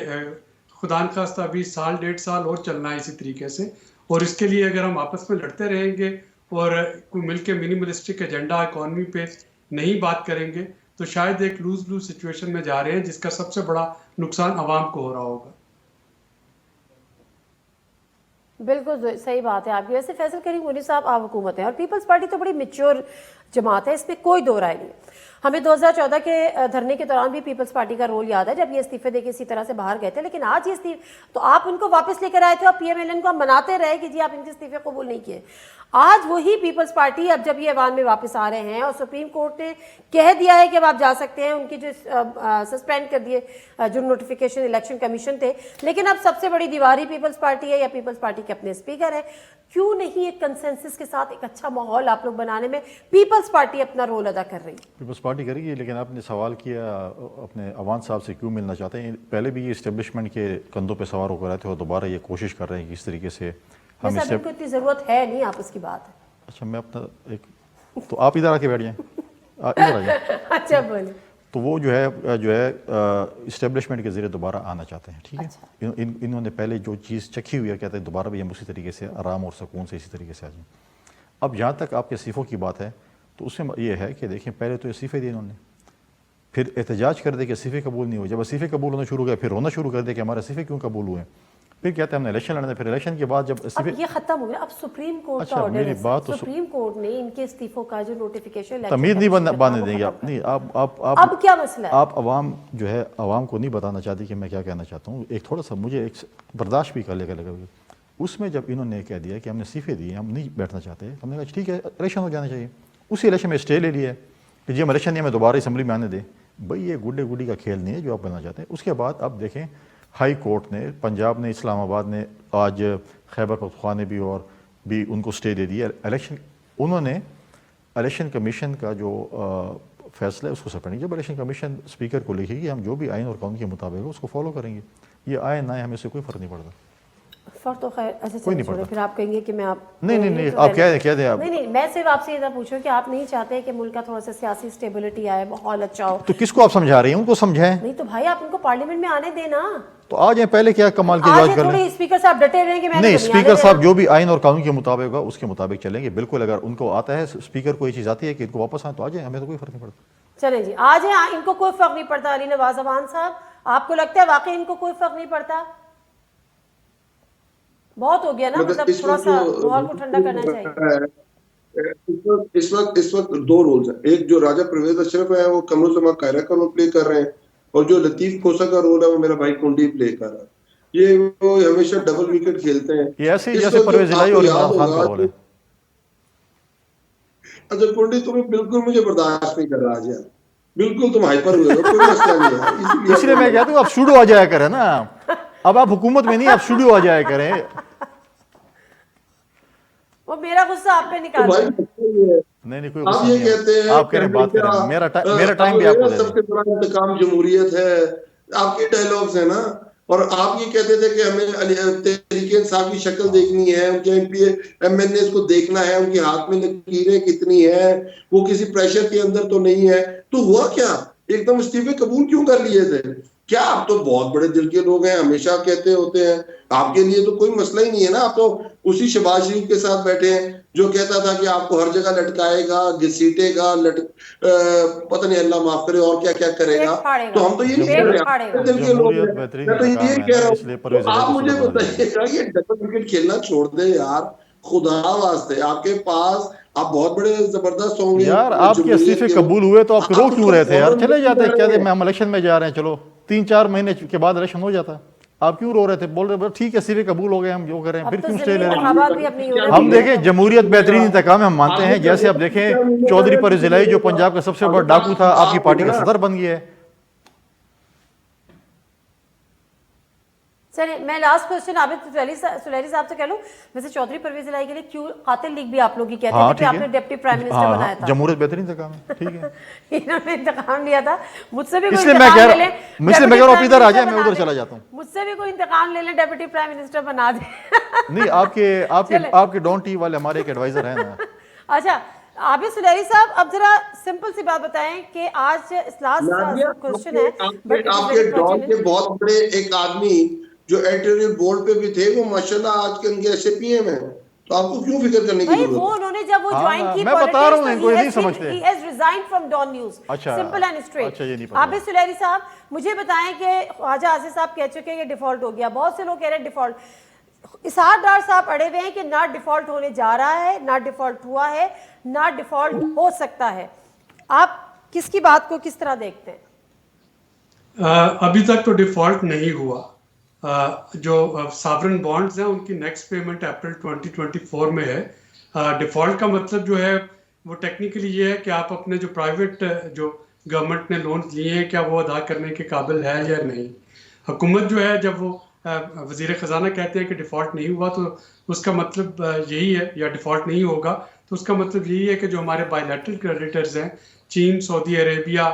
खुदा न खास्ता अभी साल 1.5 साल और चलना है इसी तरीके से, और इसके लिए अगर हम आपस में लड़ते रहेंगे और कोई मिलकर मिनिमलिस्टिक एजेंडा इकॉनमी पे नहीं बात करेंगे तो शायद एक लूज लूज सिचुएशन में जा रहे हैं, जिसका सबसे बड़ा नुकसान आवाम को हो रहा होगा। बिल्कुल सही बात है आपकी। वैसे फैसल करीम मुनीर साहब आप हुकूमत है और पीपल्स पार्टी तो बड़ी मेच्योर जमात है, इसमें कोई दो राय नहीं। हमें 2014 के धरने के दौरान भी पीपल्स पार्टी का रोल याद है जब ये इस्तीफे देके इसी तरह से बाहर गए थे, लेकिन आज ये इस्तीफे तो आप उनको वापस लेकर आए थे और पीएमएलएन को हम मनाते रहे कि जी आप इनके इस्तीफे कबूल नहीं किए। आज वही पीपल्स पार्टी अब जब ये ऐवान में वापस आ रहे हैं और सुप्रीम कोर्ट ने कह दिया है कि अब आप जा सकते हैं, उनकी जो सस्पेंड कर दिए जो नोटिफिकेशन इलेक्शन कमीशन थे, लेकिन अब सबसे बड़ी दीवार ही पीपल्स पार्टी है या पीपल्स पार्टी के अपने स्पीकर है। क्यों नहीं एक कंसेंसस के साथ एक अच्छा माहौल आप लोग बनाने में पीपल्स पार्टी अपना रोल अदा कर रही है? पीपल्स पार्टी करेगी, लेकिन आपने सवाल किया अपने अवान साहब से क्यों मिलना चाहते हैं। पहले भी ये इस्टेब्लिशमेंट के कंधों पे सवार होकर आए थे और दोबारा ये कोशिश कर रहे हैं कि इस तरीके से हम इससे इतनी जरूरत है नहीं, आप उसकी बात है। अच्छा मैं अपना एक तो आप इधर आके बैठ जाएं, इधर आ जाएं। अच्छा बोले। तो वो जो है इस्टेब्लिशमेंट के ज़रिए दोबारा आना चाहते हैं, ठीक है। अच्छा। इन्होंने पहले जो चीज़ चखी हुई है, कहते हैं दोबारा भी हम उसी तरीके से आराम और सुकून से इसी तरीके से आ जाएं। अब जहाँ तक आपके इस्तीफ़ों की बात है तो उसमें ये है कि देखिए पहले तो इस्तीफ़े दिए इन्होंने, फिर एहतजाज कर दे कि इस्तीफ़े कबूल नहीं हुए। जब इस्तीफ़े कबूल होना शुरू हो गया फिर रोना शुरू कर दे कि हमारे इस्तीफ़े क्यों कबूल हुए। फिर कहते हैं हमने इलेक्शन लड़ना, फिर इलेक्शन के बाद जब अब ये खत्म हो गया, अब सुप्रीम कोर्ट अच्छा, का ऑर्डर मेरी है, बात तो सुप्रीम कोर्ट ने इनके इस्तीफों का जो नोटिफिकेशन तमीज़ नहीं बांधने देंगे आप। नहीं आप अब क्या मसला है? आप अवाम जो है अवाम को नहीं बताना चाहती कि मैं क्या कहना चाहता हूँ। एक थोड़ा सा मुझे एक बर्दाश्त भी कर लेगा लगा। उसमें जब इन्होंने कह दिया कि हमने इस्तीफे दिए, हम नहीं बैठना चाहते, हमने कहा ठीक है इलेक्शन हो जाना चाहिए। उसी इलेक्शन में स्टे ले लिया कि जी हम इलेक्शन नहीं, हमें दोबारा असम्बली में आने दें। भाई ये गुड्डे गुड्डी का खेल नहीं है जो आप बनना चाहते हैं। उसके बाद अब देखें हाई कोर्ट ने, पंजाब ने, इस्लामाबाद ने, आज खैबर पख्तूनख्वा ने भी और भी उनको स्टे दे दिया। इलेक्शन उन्होंने इलेक्शन कमीशन का जो फैसला है उसको सस्पेंड किया। जब इलेक्शन कमीशन स्पीकर को लिखेगी हम जो भी आइन और कानून के मुताबिक हो उसको फॉलो करेंगे, ये आए ना आए हमें से कोई फ़र्क नहीं पड़ता। फर्क तो खैर अच्छा कोई नहीं छोड़ो, पड़ता। फिर आप कहेंगे कि मैं आप नहीं आप कह दें आप। नहीं मैं सिर्फ आपसे इतना पूछूं कि आप नहीं चाहते कि मुल्क का थोड़ा सा सियासी स्टेबिलिटी आए, माहौल अच्छा हो? तो किसको आप समझा रही हैं? उनको समझाएं। नहीं तो भाई आप उनको पार्लियामेंट में आने देना। तो आ जाए, पहले क्या कमाल की जांच कर लें। स्पीकर साहब डटे रहे कि मैंने नहीं, तो आने स्पीकर साहब देना। जो भी आइन और कानून के मुताबिक होगा उसके मुताबिक चलेंगे। बिल्कुल अगर उनको आता है, स्पीकर को ये चीज़ आती है कि इनको वापस आए तो आ जाए, हमें तो कोई फर्क नहीं पड़ता। चलें जी आ जाए, इनको कोई फर्क नहीं पड़ता। अली नवाज अवान साहब आपको लगता है वाकई इनको कोई फर्क नहीं पड़ता? बहुत हो गया ना, मतलब थोड़ा सा माहौल को ठंडा करना चाहिए। इस वक्त दो रोल्स हैं। एक जो राजा परवेज अशरफ है वो कमरुज़्ज़मान कायरा का रोल प्ले कर रहे हैं और जो लतीफ खोसा का रोल है वो मेरा भाई कुंडी प्ले कर रहा है। ये वो हमेशा डबल विकेट खेलते हैं। ये ऐसे जैसे परवेज इलाही और इमरान खान का रोल है। अच्छा कुंडी तुम्हें बिल्कुल मुझे बर्दाश्त नहीं कर रहा आज यार, बिल्कुल तुम हाइपर हुए हो, कोई मसला नहीं है। इसलिए मैं कहता हूँ आप शुरू आ जाया करें ना, अब आप हुकूमत में नहीं, आप शुरू आ जाया करें। वो मेरा गुस्सा आप पे निकाल भाई नहीं कोई आप ये कहते हैं आप कह रहे बात करें, मेरा टाइम भी आपको दे दें। सबसे बड़ा इंतकाम जमहूरियत है, आपके डायलॉग्स है ना। और आप ये कहते थे कि हमें तहरीक इंसाफ की शक्ल देखनी है, उनके एमएनए को देखना है, उनके हाथ में लकीरें कितनी है, वो किसी प्रेशर के अंदर तो नहीं है। तो हुआ क्या, एकदम इस्तीफे कबूल क्यों कर लिए थे? क्या आप तो बहुत बड़े दिल के लोग हैं, हमेशा कहते होते हैं, आपके लिए तो कोई मसला ही नहीं है ना। आप तो उसी शहबाज शरीफ के साथ बैठे हैं जो कहता था कि आपको हर जगह लटकाएगा, घसीटेगा, पता नहीं अल्लाह माफ करे और क्या क्या करेगा। तो हम तो ये नहीं कह रहे, दिल के लोग हैं। मैं तो ये कह रहा हूँ, आप मुझे बताइएगा ये डबल विकेट खेलना छोड़ दे यार, खुदा वास्ते। आपके पास आप बहुत बड़े जबरदस्त होंगे यार, आपके इस्तीफे कबूल हुए तो आप रो क्यों रहे थे यार? चले जाते, क्या थे हम इलेक्शन में जा रहे हैं, चलो 3-4 महीने के बाद इलेक्शन हो जाता। आप क्यों रो रहे थे? बोल रहे ठीक है इस्तीफे कबूल हो गए, हम जो करें, फिर क्यों स्टे ले रहे हैं? हम देखें जमहूरियत बेहतरीन इंतकाम हम मानते हैं। जैसे आप देखें चौधरी परवेज इलाही जो पंजाब का सबसे बड़ा डाकू था, आपकी पार्टी का सदर बन गया है। चलिए मैं लास्ट क्वेश्चन आबिद सुलैरी साहब से कह लूं, वैसे चौधरी परवेज इलाही के लिए क्यों कातिल लीग भी आप लोग ही कहते हैं कि आपने डिप्टी प्राइम मिनिस्टर बनाया था। जमहूरियत बेहतरीन इंतकाम है, ठीक है। इन्होंने इंतकाम लिया था, मुझसे भी कोई इसलिए इंतकाम ले ले, आप इधर आ जाए, मैं उधर चला जाता हूँ। मुझसे भी कोई इंतकाम ले ले, डिप्टी प्राइम मिनिस्टर बना दे। नहीं, आपके डॉन टी वाले हमारे एक एडवाइजर हैं ना। अच्छा आबिद सुलैरी साहब, अब जरा सिंपल सी बात बताएं कि आज लास्ट क्वेश्चन है, आपके डॉन के बहुत बड़े एक आदमी जो एडिटोरियल बोर्ड पे भी थे, वो माशाल्लाह आज के उनके एसपीएम हैं, तो आपको क्यों फिक्र करने की जरूरत है? वो उन्होंने जब वो ज्वाइन की, मैं बता रहा हूं, इनको नहीं समझते। he has resigned from Dawn News, simple and straight। अच्छा, ये नहीं पता। आबिद सुलैरी साहब मुझे बताएं कि ख्वाजा आसिफ साहब कह चुके हैं ये डिफॉल्ट हो गया, बहुत से लोग कह रहे हैं डिफॉल्ट। इसहाक डार साहब अड़े हुए हैं कि ना डिफॉल्ट होने जा रहा है, ना डिफॉल्ट हुआ है, ना डिफॉल्ट हो सकता है। आप किसकी बात को किस तरह देखते हैं? अभी तक तो डिफॉल्ट नहीं हुआ। जो सॉवरेन बॉन्ड्स हैं उनकी नेक्स्ट पेमेंट अप्रैल 2024 में है। डिफॉल्ट का मतलब जो है वो टेक्निकली ये है कि आप अपने जो प्राइवेट जो गवर्नमेंट ने लोन लिए हैं क्या वो अदा करने के काबिल है या नहीं। हुकूमत जो है जब वो वजीर ख़जाना कहते हैं कि डिफ़ॉल्ट नहीं हुआ तो उसका मतलब यही है, या डिफ़ॉल्ट नहीं होगा तो उसका मतलब यही है कि जो हमारे बायलैटरल क्रेडिटर्स हैं चीन, सऊदी अरेबिया,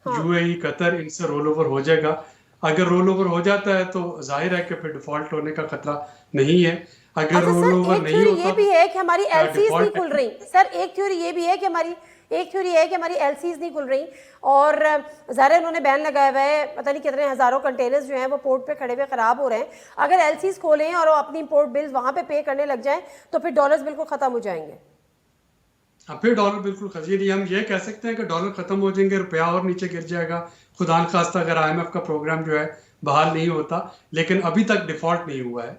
यूएई, कतर, इनसे रोल ओवर हो जाएगा। अगर रोल ओवर हो जाता है तो जाहिर है कि फिर डिफ़ॉल्ट होने का खतरा नहीं है। अगर रोल ओवर नहीं होता ये भी है कि हमारी एलसीज नहीं default खुल रही सर। एक थ्योरी ये भी है कि हमारी एलसीज नहीं खुल रही और ज़ाहिर उन्होंने बैन लगाया हुआ है। पता नहीं कितने हज़ारों कंटेनर्स जो हैं वो पोर्ट पे खड़े हुए ख़राब हो रहे हैं। अगर एलसीज खोलें और वो अपनी इंपोर्ट बिल्स वहाँ पे करने लग जाएं तो फिर डॉलर्स बिल्कुल ख़त्म हो जाएंगे। फिर डॉलर बिल्कुल खजीदी, हम ये कह सकते हैं कि डॉलर खत्म हो जाएंगे, रुपया और नीचे गिर जाएगा खुदा न खास्ता अगर IMF का प्रोग्राम जो है बहाल नहीं होता। लेकिन अभी तक डिफॉल्ट नहीं हुआ है।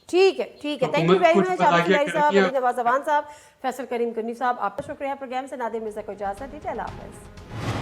ठीक है, थैंक यू हुकूमत वेरी कुछ मच बता आबिद के इलाही साहब, कर दिया। अली नवाज अवान साहब, फैसल करीम कन्नी साहब, आपका शुक्रिया। प्रोग्राम से नादिर मिर्जा को इजाज़त दीजिए। अल्लाह हाफ़िज़।